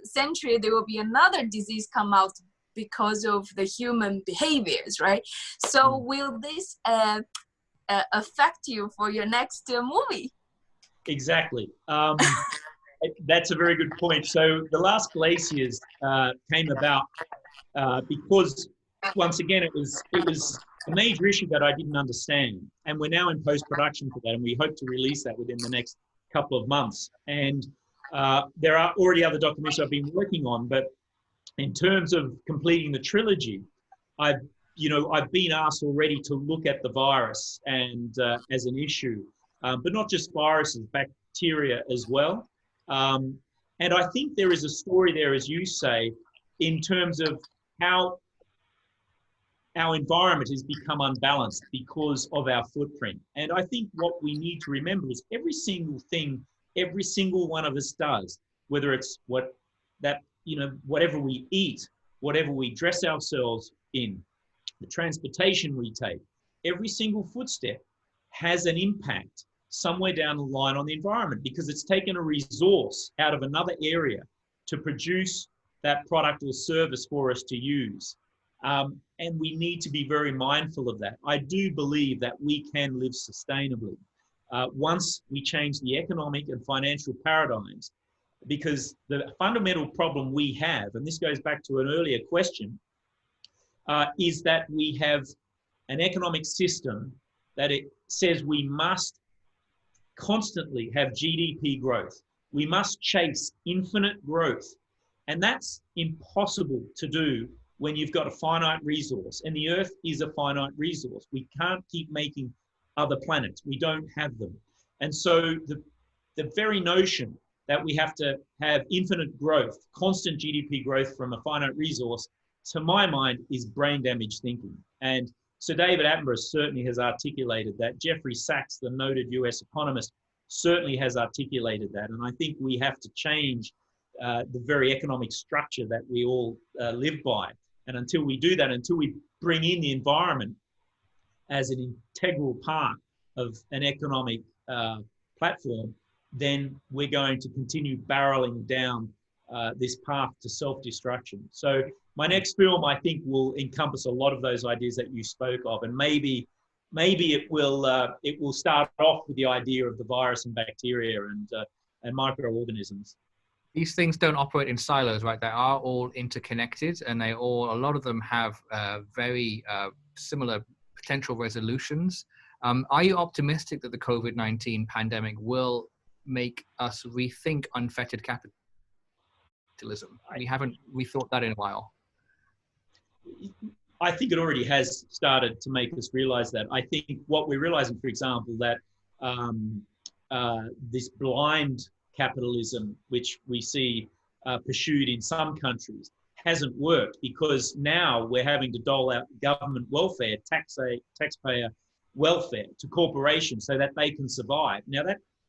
H: century there will be another disease come out because of the human behaviors, right? So will this affect you for your next movie?
B: Exactly. That's a very good point. So the last Glaciers came about because, once again, it was a major issue that I didn't understand, and we're now in post-production for that, and we hope to release that within the next couple of months. And there are already other documentaries I've been working on, but in terms of completing the trilogy, I've been asked already to look at the virus and as an issue, but not just viruses, bacteria as well. And I think there is a story there, as you say, in terms of how our environment has become unbalanced because of our footprint. And I think what we need to remember is every single thing, every single one of us does, whether it's whatever we eat, whatever we dress ourselves in, the transportation we take, every single footstep has an impact somewhere down the line on the environment, because it's taken a resource out of another area to produce that product or service for us to use. And we need to be very mindful of that. I do believe that we can live sustainably once we change the economic and financial paradigms, because the fundamental problem we have, and this goes back to an earlier question, is that we have an economic system that it says we must constantly have GDP growth. We must chase infinite growth. And that's impossible to do when you've got a finite resource, and the Earth is a finite resource. We can't keep making other planets. We don't have them. And so the very notion that we have to have infinite growth, constant GDP growth from a finite resource, to my mind, is brain damage thinking. And Sir David Attenborough certainly has articulated that. Jeffrey Sachs, the noted US economist, certainly has articulated that. And I think we have to change the very economic structure that we all live by. And until we do that, until we bring in the environment as an integral part of an economic platform, then we're going to continue barreling down this path to self-destruction. So my next film, I think, will encompass a lot of those ideas that you spoke of, and maybe it will start off with the idea of the virus and bacteria and microorganisms.
A: These things don't operate in silos, right? They are all interconnected, and a lot of them have very similar potential resolutions. Are you optimistic that the COVID-19 pandemic will make us rethink unfettered capitalism? We thought that in a while.
B: I think it already has started to make us realize that. I think what we're realizing, for example, that this blind capitalism, which we see pursued in some countries, hasn't worked, because now we're having to dole out government welfare, taxpayer welfare to corporations so that they can survive. Now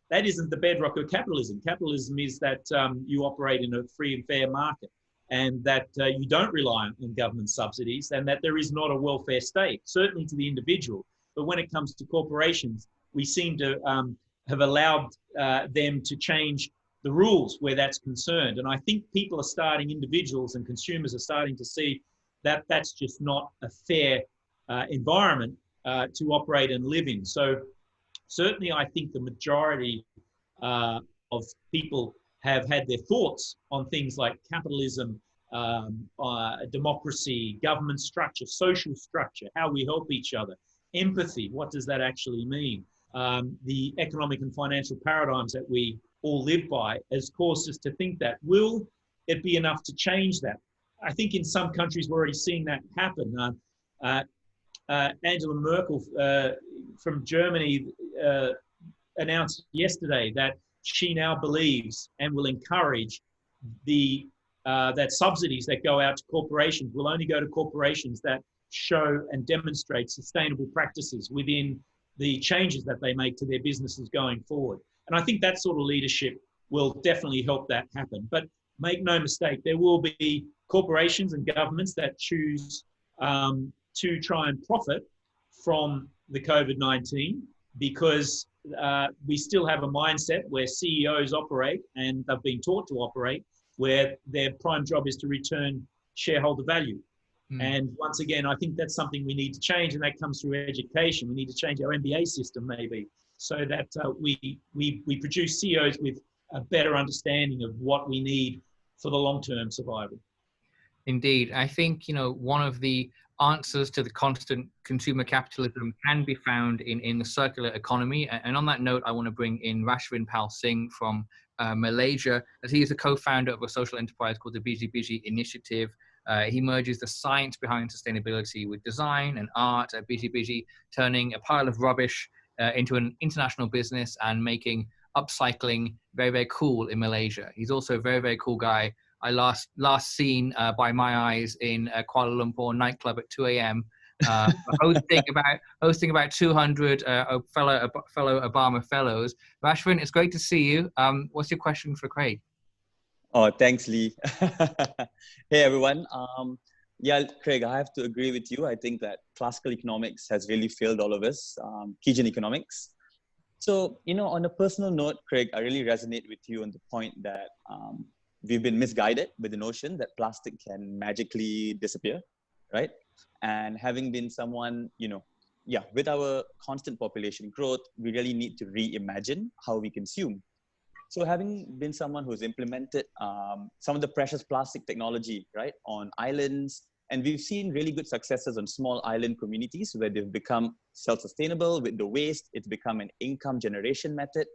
B: that isn't the bedrock of capitalism. Capitalism is that you operate in a free and fair market, and that you don't rely on government subsidies, and that there is not a welfare state, certainly to the individual. But when it comes to corporations, we seem to have allowed them to change the rules where that's concerned. And I think people are starting, individuals and consumers are starting to see that that's just not a fair environment to operate and live in. So certainly I think the majority of people have had their thoughts on things like capitalism, democracy, government structure, social structure, how we help each other, empathy, what does that actually mean? The economic and financial paradigms that we all live by has caused us to think that. Will it be enough to change that? I think in some countries we're already seeing that happen. Angela Merkel from Germany announced yesterday that she now believes and will encourage that subsidies that go out to corporations will only go to corporations that show and demonstrate sustainable practices within the changes that they make to their businesses going forward. And I think that sort of leadership will definitely help that happen. But make no mistake, there will be corporations and governments that choose to try and profit from the COVID-19 because we still have a mindset where CEOs operate, and they've been taught to operate, where their prime job is to return shareholder value. And once again, I think that's something we need to change, and that comes through education. We need to change our MBA system maybe, so that we produce CEOs with a better understanding of what we need for the long-term survival.
A: Indeed. I think, you know, one of the answers to the constant consumer capitalism can be found in the circular economy. And on that note, I want to bring in Rashvin Pal Singh from Malaysia, as he is a co-founder of a social enterprise called the Biji Biji Initiative. He merges the science behind sustainability with design and art at Biji Biji, turning a pile of rubbish into an international business and making upcycling very, very cool in Malaysia. He's also a very, very cool guy. I last seen by my eyes in a Kuala Lumpur nightclub at 2 a.m. Hosting about 200 fellow Obama fellows. Rashvin, it's great to see you. What's your question for Craig?
I: Oh, thanks, Lee. Hey, everyone. Yeah, Craig, I have to agree with you. I think that classical economics has really failed all of us, Keynesian economics. So, you know, on a personal note, Craig, I really resonate with you on the point that we've been misguided with the notion that plastic can magically disappear, right? And having been someone, you know, yeah, with our constant population growth, we really need to reimagine how we consume. So having been someone who's implemented some of the precious plastic technology, right, on islands, and we've seen really good successes on small island communities where they've become self-sustainable with the waste. It's become an income generation method.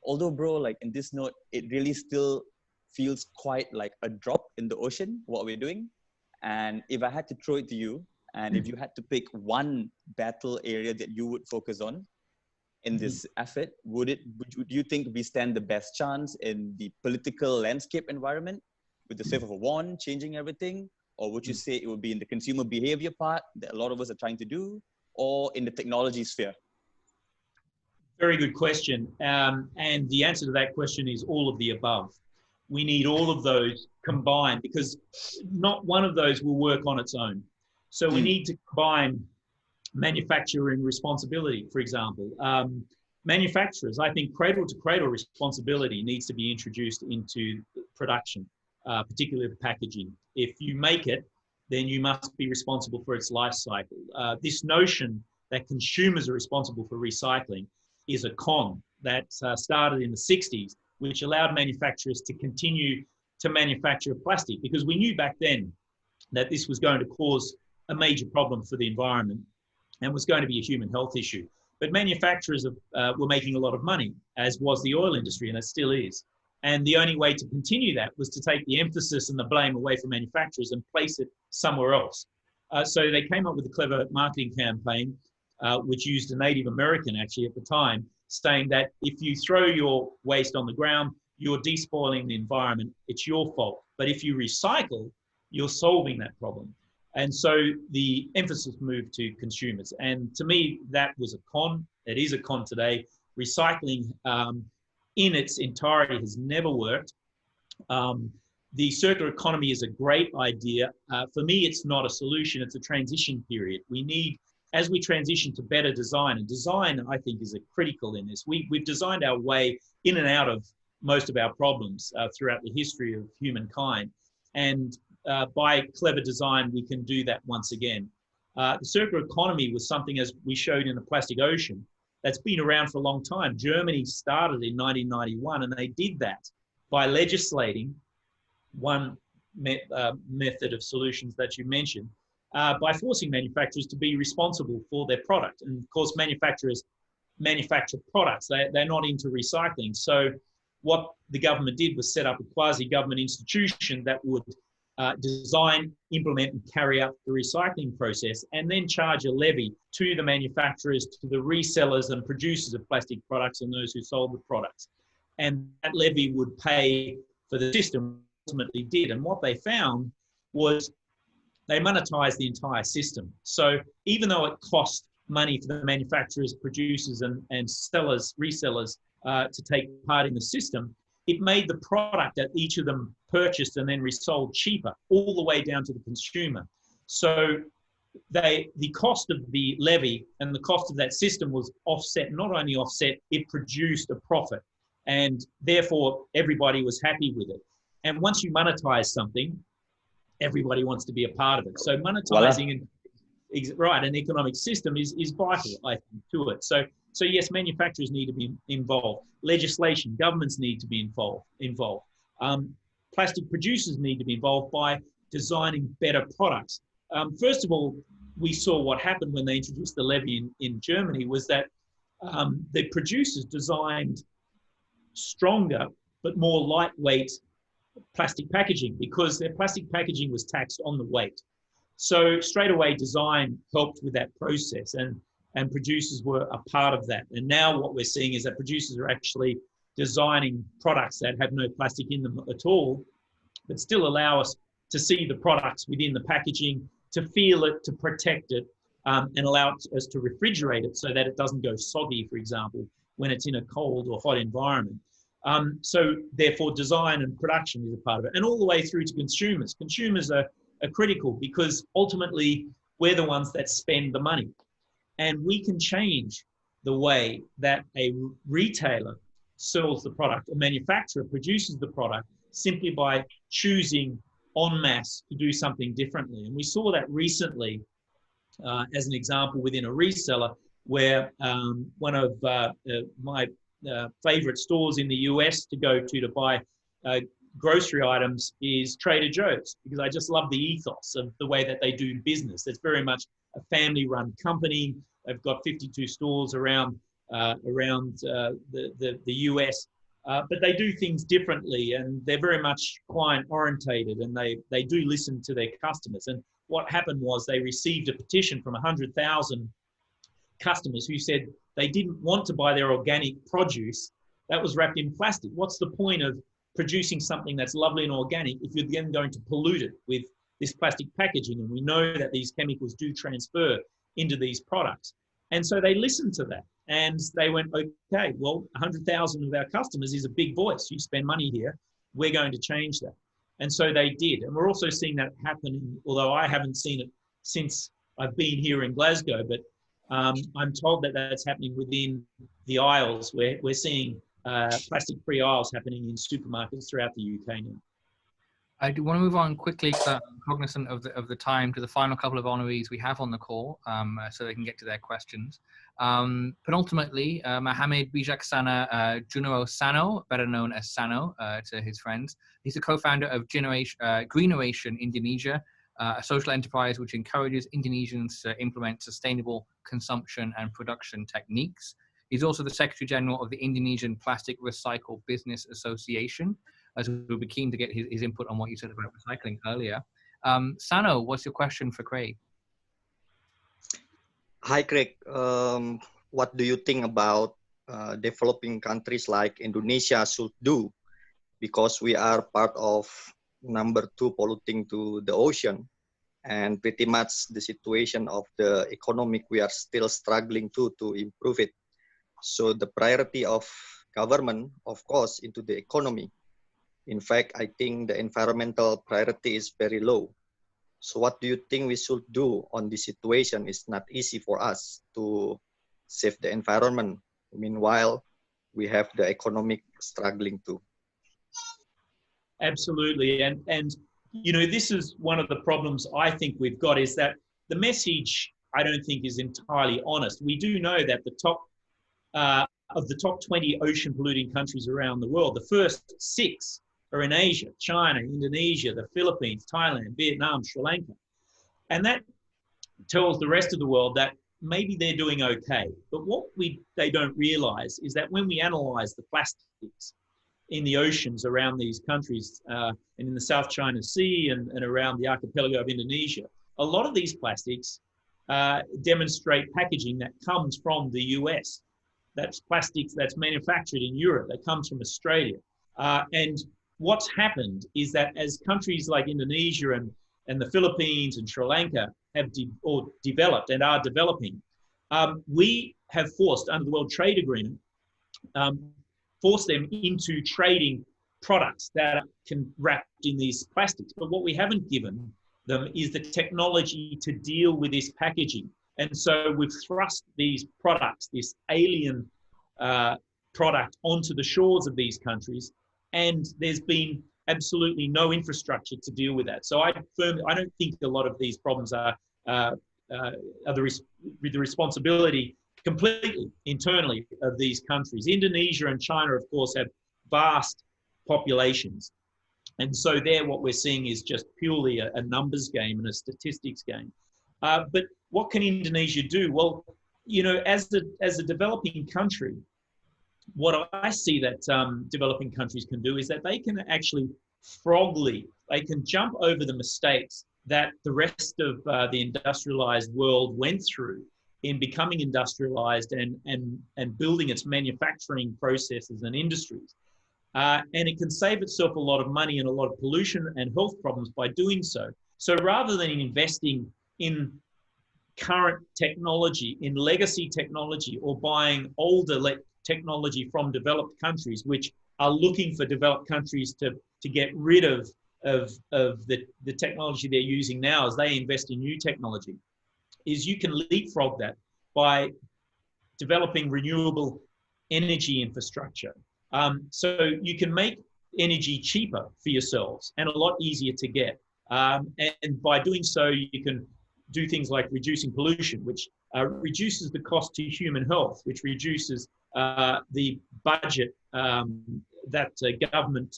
I: Although, bro, like in this note, it really still feels quite like a drop in the ocean, what we're doing. And if I had to throw it to you, and if you had to pick one battle area that you would focus on in this effort, would you think we stand the best chance in the political landscape environment with the wave of a wand changing everything? Or would you say it would be in the consumer behavior part that a lot of us are trying to do, or in the technology sphere?
B: Very good question. And the answer to that question is all of the above. We need all of those combined, because not one of those will work on its own. So we need to combine manufacturing responsibility, for example. Manufacturers, I think cradle-to-cradle responsibility needs to be introduced into production, particularly the packaging. If you make it, then you must be responsible for its life cycle. This notion that consumers are responsible for recycling is a con that started in the 60s, which allowed manufacturers to continue to manufacture plastic, because we knew back then that this was going to cause a major problem for the environment and was going to be a human health issue. But manufacturers were making a lot of money, as was the oil industry, and it still is. And the only way to continue that was to take the emphasis and the blame away from manufacturers and place it somewhere else. So they came up with a clever marketing campaign, which used a Native American actually at the time, saying that if you throw your waste on the ground, you're despoiling the environment, it's your fault. But if you recycle, you're solving that problem. And so the emphasis moved to consumers. And to me, that was a con. It is a con today. Recycling in its entirety has never worked. The circular economy is a great idea. For me, it's not a solution. It's a transition period. We need, as we transition to better design, and design, I think, is a critical in this. We've designed our way in and out of most of our problems throughout the history of humankind. And by clever design, we can do that once again. The circular economy was something, as we showed in the plastic ocean, that's been around for a long time. Germany started in 1991, and they did that by legislating one method of solutions that you mentioned, by forcing manufacturers to be responsible for their product. And of course, manufacturers manufacture products. They're not into recycling. So what the government did was set up a quasi-government institution that would design, implement, and carry out the recycling process, and then charge a levy to the manufacturers, to the resellers and producers of plastic products, and those who sold the products. And that levy would pay for the system. Ultimately did. And what they found was they monetized the entire system. So even though it cost money for the manufacturers, producers, and sellers, resellers to take part in the system, it made the product that each of them purchased and then resold cheaper, all the way down to the consumer. So the cost of the levy and the cost of that system was offset. Not only offset, it produced a profit, and therefore everybody was happy with it. And once you monetize something, everybody wants to be a part of it. So monetizing an economic system is vital, I think, to it. So yes, manufacturers need to be involved. Legislation, governments need to be involved. Plastic producers need to be involved by designing better products. First of all, we saw what happened when they introduced the levy in Germany was that the producers designed stronger but more lightweight plastic packaging because their plastic packaging was taxed on the weight. So straight away design helped with that process, and producers were a part of that. And now what we're seeing is that producers are actually designing products that have no plastic in them at all, but still allow us to see the products within the packaging, to feel it, to protect it, and allow us to refrigerate it so that it doesn't go soggy, for example, when it's in a cold or hot environment. So therefore design and production is a part of it, and all the way through to consumers. Consumers are critical because ultimately we're the ones that spend the money, and we can change the way that a retailer sells the product, a manufacturer produces the product, simply by choosing en masse to do something differently. And we saw that recently as an example within a reseller where one of my favorite stores in the US to go to buy grocery items is Trader Joe's, because I just love the ethos of the way that they do business. It's very much a family-run company. They've got 52 stores around the US, but they do things differently, and they're very much client-orientated, and they do listen to their customers. And what happened was they received a petition from 100,000 customers who said they didn't want to buy their organic produce that was wrapped in plastic. What's the point of producing something that's lovely and organic if you're then going to pollute it with this plastic packaging? And we know that these chemicals do transfer into these products. And so they listened to that, and they went, okay, well, 100,000 of our customers is a big voice. You spend money here, we're going to change that. And so they did. And we're also seeing that happen, although I haven't seen it since I've been here in Glasgow, but I'm told that that's happening within the aisles, where we're seeing plastic-free aisles happening in supermarkets throughout the UK now.
A: I do want to move on quickly, cognizant of the time, to the final couple of honorees we have on the call, so they can get to their questions. Penultimately, Mohamed Bijaksana Junero Sano, better known as Sano to his friends. He's the co-founder of Greeneration Indonesia, a social enterprise which encourages Indonesians to implement sustainable consumption and production techniques. He's also the Secretary General of the Indonesian Plastic Recycle Business Association, as we'll be keen to get his input on what you said about recycling earlier. Sano, what's your question for Craig?
J: Hi, Craig. What do you think about developing countries like Indonesia should do? Because we are part of #2 polluting to the ocean, and pretty much the situation of the economic, we are still struggling to improve it. So the priority of government, of course, into the economy. In fact, I think the environmental priority is very low. So what do you think we should do on this situation? It's not easy for us to save the environment. Meanwhile, we have the economic struggling too.
B: Absolutely. And you know, this is one of the problems I think we've got, is that the message, I don't think, is entirely honest. We do know that the top of the top 20 ocean polluting countries around the world, the first 6 are in Asia: China, Indonesia, the Philippines, Thailand, Vietnam, Sri Lanka. And that tells the rest of the world that maybe they're doing okay. But what they don't realize is that when we analyze the plastics in the oceans around these countries, and in the South China Sea and around the archipelago of Indonesia, a lot of these plastics demonstrate packaging that comes from the US. That's plastics that's manufactured in Europe, that comes from Australia. And what's happened is that as countries like Indonesia and the Philippines and Sri Lanka have developed and are developing, we have forced, under the World Trade Agreement, forced them into trading products that can wrapped in these plastics. But what we haven't given them is the technology to deal with this packaging. And so we've thrust these products, this alien product, onto the shores of these countries, and there's been absolutely no infrastructure to deal with that. So I don't think a lot of these problems are the responsibility completely internally of these countries. Indonesia and China, of course, have vast populations. And so there what we're seeing is just purely a numbers game and a statistics game. But what can Indonesia do? Well, you know, as a developing country, what I see that developing countries can do is that they can actually frog leap. They can jump over the mistakes that the rest of the industrialized world went through in becoming industrialized and building its manufacturing processes and industries. And it can save itself a lot of money and a lot of pollution and health problems by doing so. So rather than investing in current technology, in legacy technology, or buying older technology from developed countries, which are looking for developed countries to get rid of the technology they're using now as they invest in new technology, is you can leapfrog that by developing renewable energy infrastructure. So you can make energy cheaper for yourselves and a lot easier to get. And by doing so, you can do things like reducing pollution, which reduces the cost to human health, which reduces the budget that government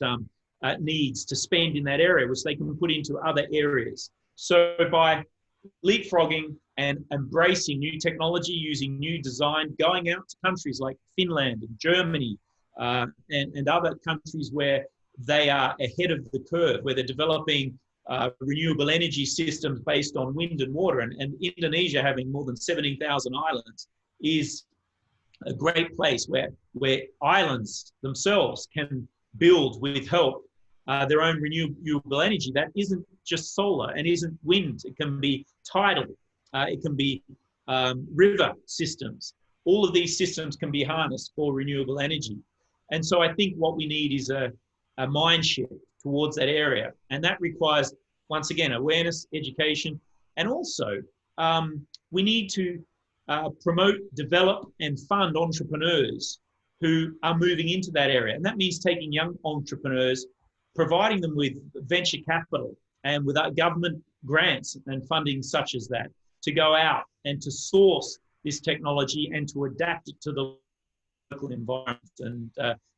B: needs to spend in that area, which they can put into other areas. So by leapfrogging and embracing new technology, using new design, going out to countries like Finland and Germany and other countries where they are ahead of the curve, where they're developing renewable energy systems based on wind and water. And Indonesia, having more than 17,000 islands, is a great place where islands themselves can build with help their own renewable energy that isn't just solar and isn't wind. It can be tidal, it can be river systems. All of these systems can be harnessed for renewable energy. And so I think what we need is a mind shift towards that area. And that requires, once again, awareness, education, and also we need to promote, develop, and fund entrepreneurs who are moving into that area. And that means taking young entrepreneurs, providing them with venture capital and with government grants and funding such as that, to go out and to source this technology and to adapt it to the local environment. And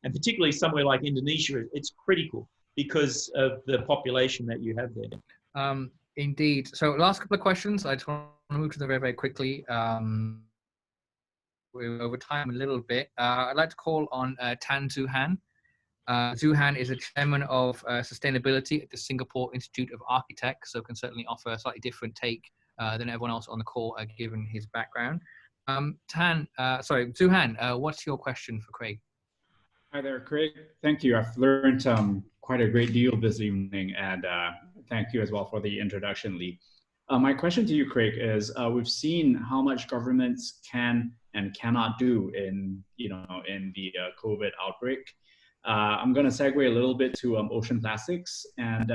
B: particularly somewhere like Indonesia, it's critical because of the population that you have there.
A: Indeed. So last couple of questions. I just want to move to them very, very quickly. We're over time a little bit. I'd like to call on Tan Zuhan. Zuhan is a chairman of sustainability at the Singapore Institute of Architects, so can certainly offer a slightly different take than everyone else on the call, given his background. Zuhan, what's your question for Craig?
K: Hi there, Craig. Thank you. I've learned quite a great deal this evening, and thank you as well for the introduction, Lee. My question to you, Craig, is we've seen how much governments can and cannot do in the COVID outbreak. I'm going to segue a little bit to ocean plastics, and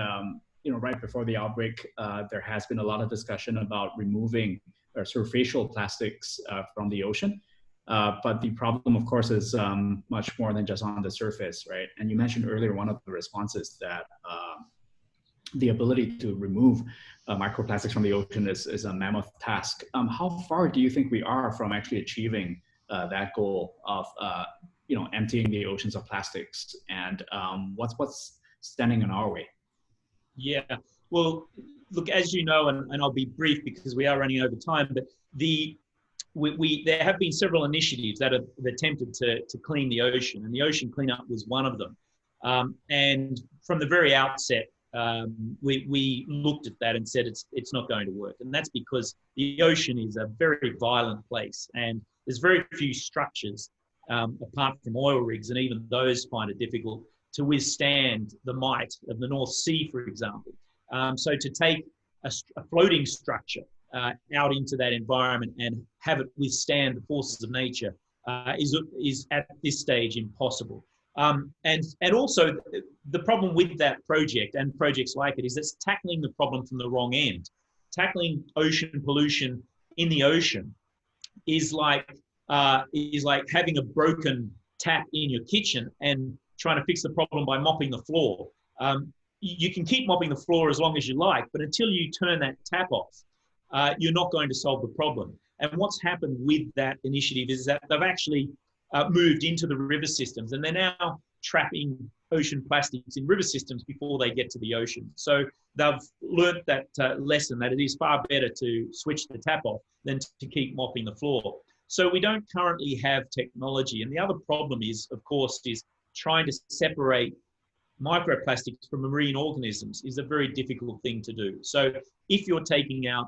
K: right before the outbreak, there has been a lot of discussion about removing surfacial plastics from the ocean. But the problem, of course, is much more than just on the surface, right? And you mentioned earlier one of the responses that the ability to remove microplastics from the ocean is a mammoth task. How far do you think we are from actually achieving that goal of emptying the oceans of plastics? And what's standing in our way?
B: Yeah, well, look, as you know, and I'll be brief because we are running over time, but there have been several initiatives that have attempted to clean the ocean, and the ocean cleanup was one of them. And from the very outset, we looked at that and said it's not going to work. And that's because the ocean is a very violent place, and there's very few structures apart from oil rigs, and even those find it difficult to withstand the might of the North Sea, for example. So to take a floating structure out into that environment and have it withstand the forces of nature is at this stage impossible. And also the problem with that project and projects like it is it's tackling the problem from the wrong end. Tackling ocean pollution in the ocean is like having a broken tap in your kitchen and trying to fix the problem by mopping the floor. You can keep mopping the floor as long as you like, but until you turn that tap off, you're not going to solve the problem. And what's happened with that initiative is that they've actually moved into the river systems, and they're now trapping ocean plastics in river systems before they get to the ocean. So they've learnt that lesson, that it is far better to switch the tap off than to keep mopping the floor. So we don't currently have technology. And the other problem is, of course, is trying to separate microplastics from marine organisms is a very difficult thing to do. So if you're taking out,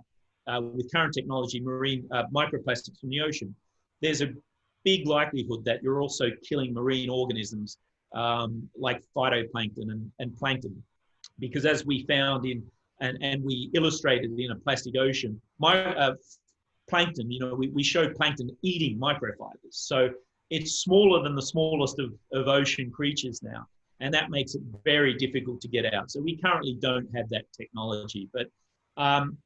B: with current technology, marine microplastics from the ocean, there's a big likelihood that you're also killing marine organisms like phytoplankton and plankton. Because as we found and we illustrated in a plastic ocean, plankton, we showed plankton eating microfibers. So it's smaller than the smallest of ocean creatures now. And that makes it very difficult to get out. So we currently don't have that technology. But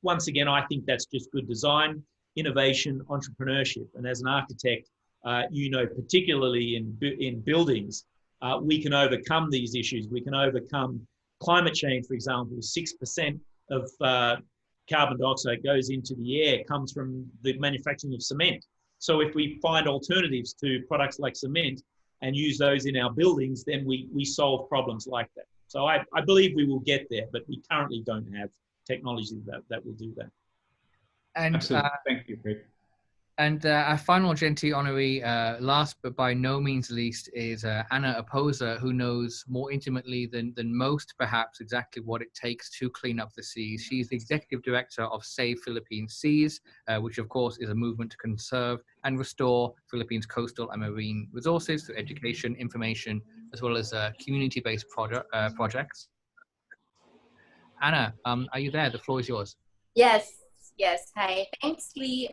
B: once again, I think that's just good design, innovation, entrepreneurship. And as an architect, particularly in buildings, we can overcome these issues. We can overcome climate change, for example. 6% of carbon dioxide goes into the air, comes from the manufacturing of cement. So if we find alternatives to products like cement and use those in our buildings, then we solve problems like that. So I believe we will get there, but we currently don't have technology that will do that.
A: And
K: absolutely. Thank you, Craig.
A: And our final Gen.T honoree, last but by no means least, is Anna Oposa, who knows more intimately than most, perhaps, exactly what it takes to clean up the seas. She's the executive director of Save Philippine Seas, which, of course, is a movement to conserve and restore Philippines' coastal and marine resources through education, information, as well as community-based projects. Anna, are you there? The floor is yours.
L: Yes. Hi. Thanks, Lee.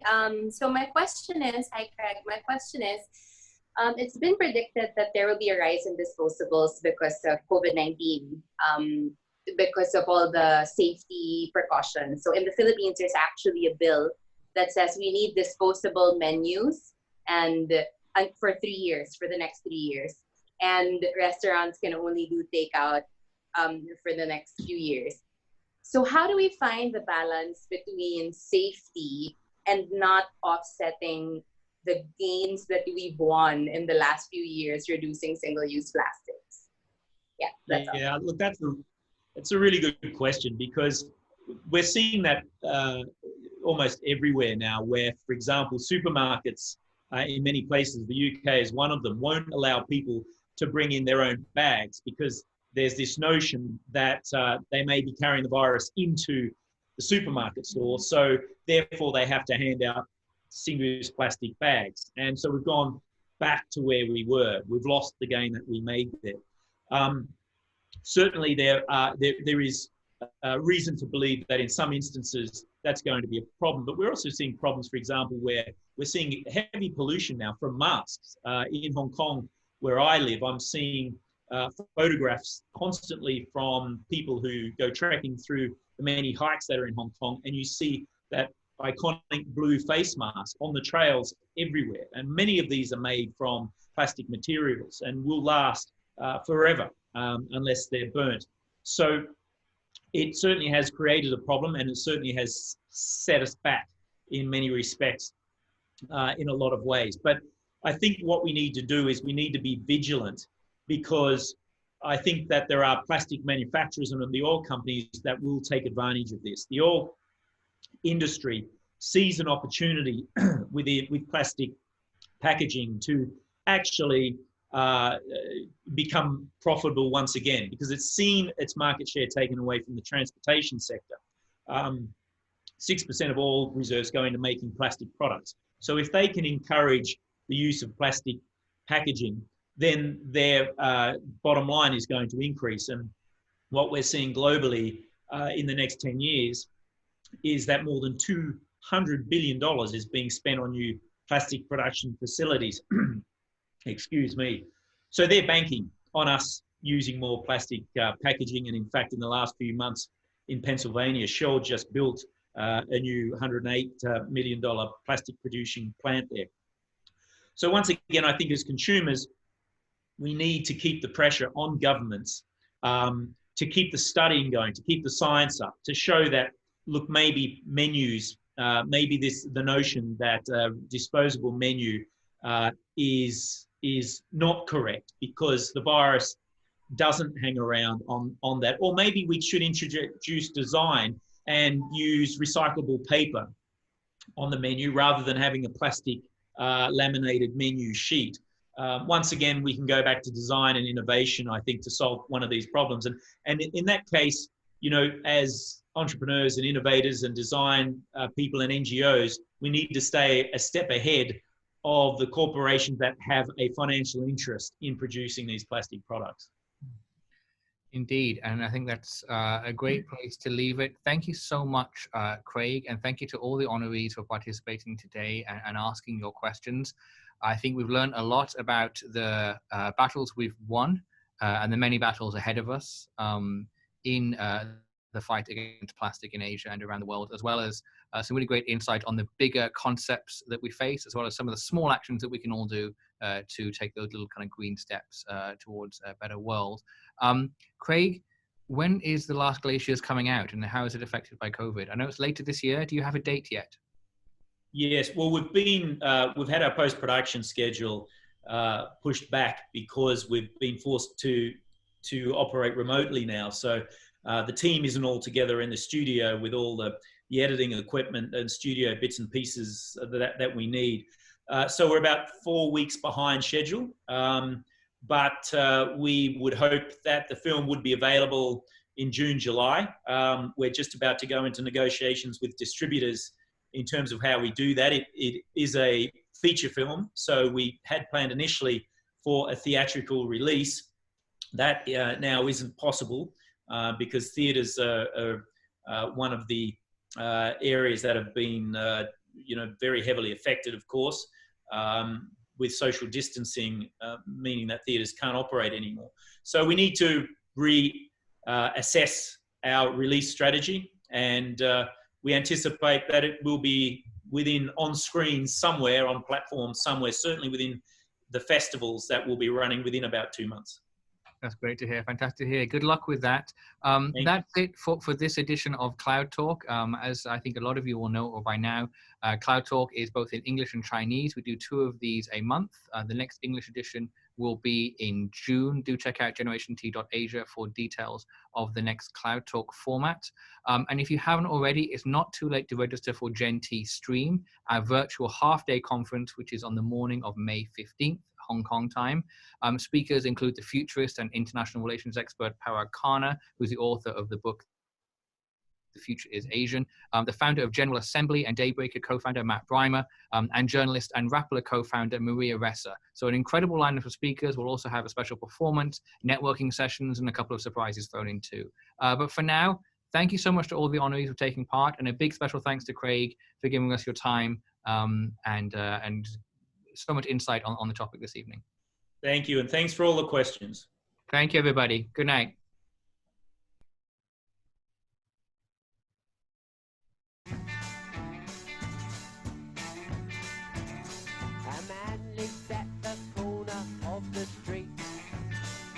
L: So my question is, hi, Craig. My question is, it's been predicted that there will be a rise in disposables because of COVID-19, because of all the safety precautions. So in the Philippines, there's actually a bill that says we need disposable menus and for 3 years, for the next 3 years. And restaurants can only do takeout for the next few years. So how do we find the balance between safety and not offsetting the gains that we've won in the last few years, reducing single-use plastics? Yeah,
B: look, that's a really good question, because we're seeing that almost everywhere now, where, for example, supermarkets in many places, the UK is one of them, won't allow people to bring in their own bags because there's this notion that they may be carrying the virus into the supermarket store. So therefore they have to hand out single-use plastic bags. And so we've gone back to where we were. We've lost the gain that we made there. Certainly there is reason to believe that in some instances that's going to be a problem, but we're also seeing problems, for example, where we're seeing heavy pollution now from masks. In Hong Kong, where I live, I'm seeing photographs constantly from people who go trekking through the many hikes that are in Hong Kong, and you see that iconic blue face mask on the trails everywhere. And many of these are made from plastic materials and will last forever unless they're burnt. So it certainly has created a problem, and it certainly has set us back in many respects in a lot of ways. But I think what we need to do is we need to be vigilant, because I think that there are plastic manufacturers and the oil companies that will take advantage of this. The oil industry sees an opportunity with plastic packaging to actually become profitable once again, because it's seen its market share taken away from the transportation sector. 6% of oil reserves go into making plastic products. So if they can encourage the use of plastic packaging, then their bottom line is going to increase. And what we're seeing globally in the next 10 years is that more than $200 billion is being spent on new plastic production facilities. Excuse me. So they're banking on us using more plastic packaging. And in fact, in the last few months in Pennsylvania, Shell just built a new $108 million plastic producing plant there. So once again, I think as consumers, we need to keep the pressure on governments to keep the studying going, to keep the science up, to show that, look, maybe menus, maybe the notion that disposable menu is not correct because the virus doesn't hang around on that. Or maybe we should introduce design and use recyclable paper on the menu rather than having a plastic laminated menu sheet. Once again, we can go back to design and innovation, I think, to solve one of these problems. And in that case, you know, as entrepreneurs and innovators and design people and NGOs, we need to stay a step ahead of the corporations that have a financial interest in producing these plastic products.
A: Indeed, and I think that's a great place to leave it. Thank you so much, Craig, and thank you to all the honorees for participating today and asking your questions. I think we've learned a lot about the battles we've won and the many battles ahead of us in the fight against plastic in Asia and around the world, as well as some really great insight on the bigger concepts that we face, as well as some of the small actions that we can all do to take those little kind of green steps towards a better world. Craig, when is the last Glaciers coming out and how is it affected by COVID? I know it's later this year. Do you have a date yet?
B: Yes, well, we've had our post-production schedule pushed back because we've been forced to operate remotely now. So the team isn't all together in the studio with all the editing equipment and studio bits and pieces that we need. So we're about 4 weeks behind schedule, but we would hope that the film would be available in June, July. We're just about to go into negotiations with distributors in terms of how we do that. It is a feature film, so we had planned initially for a theatrical release. That now isn't possible because theatres are one of the areas that have been very heavily affected, of course, with social distancing, meaning that theatres can't operate anymore. So we need to reassess our release strategy, and we anticipate that it will be on screen somewhere, on platforms somewhere, certainly within the festivals that will be running within about 2 months.
A: That's great to hear. Fantastic to hear. Good luck with that. That's it for this edition of Cloud Talk. As I think a lot of you will know by now, Cloud Talk is both in English and Chinese. We do 2 of these a month. The next English edition will be in June. Do check out Generation.T.Asia for details of the next Cloud Talk format. And if you haven't already, it's not too late to register for Gen.T Stream, our virtual half-day conference, which is on the morning of May 15th. Hong Kong time. Speakers include the futurist and international relations expert Parag Khanna, who's the author of the book The Future is Asian, the founder of General Assembly and Daybreaker co-founder Matt Breimer, and journalist and Rappler co-founder Maria Ressa. So an incredible lineup of speakers. We'll also have a special performance, networking sessions, and a couple of surprises thrown in too. But for now, thank you so much to all the honorees for taking part, and a big special thanks to Craig for giving us your time and so much insight on the topic this evening.
B: Thank you, and thanks for all the questions.
A: Thank you, everybody. Good night.
M: A man lives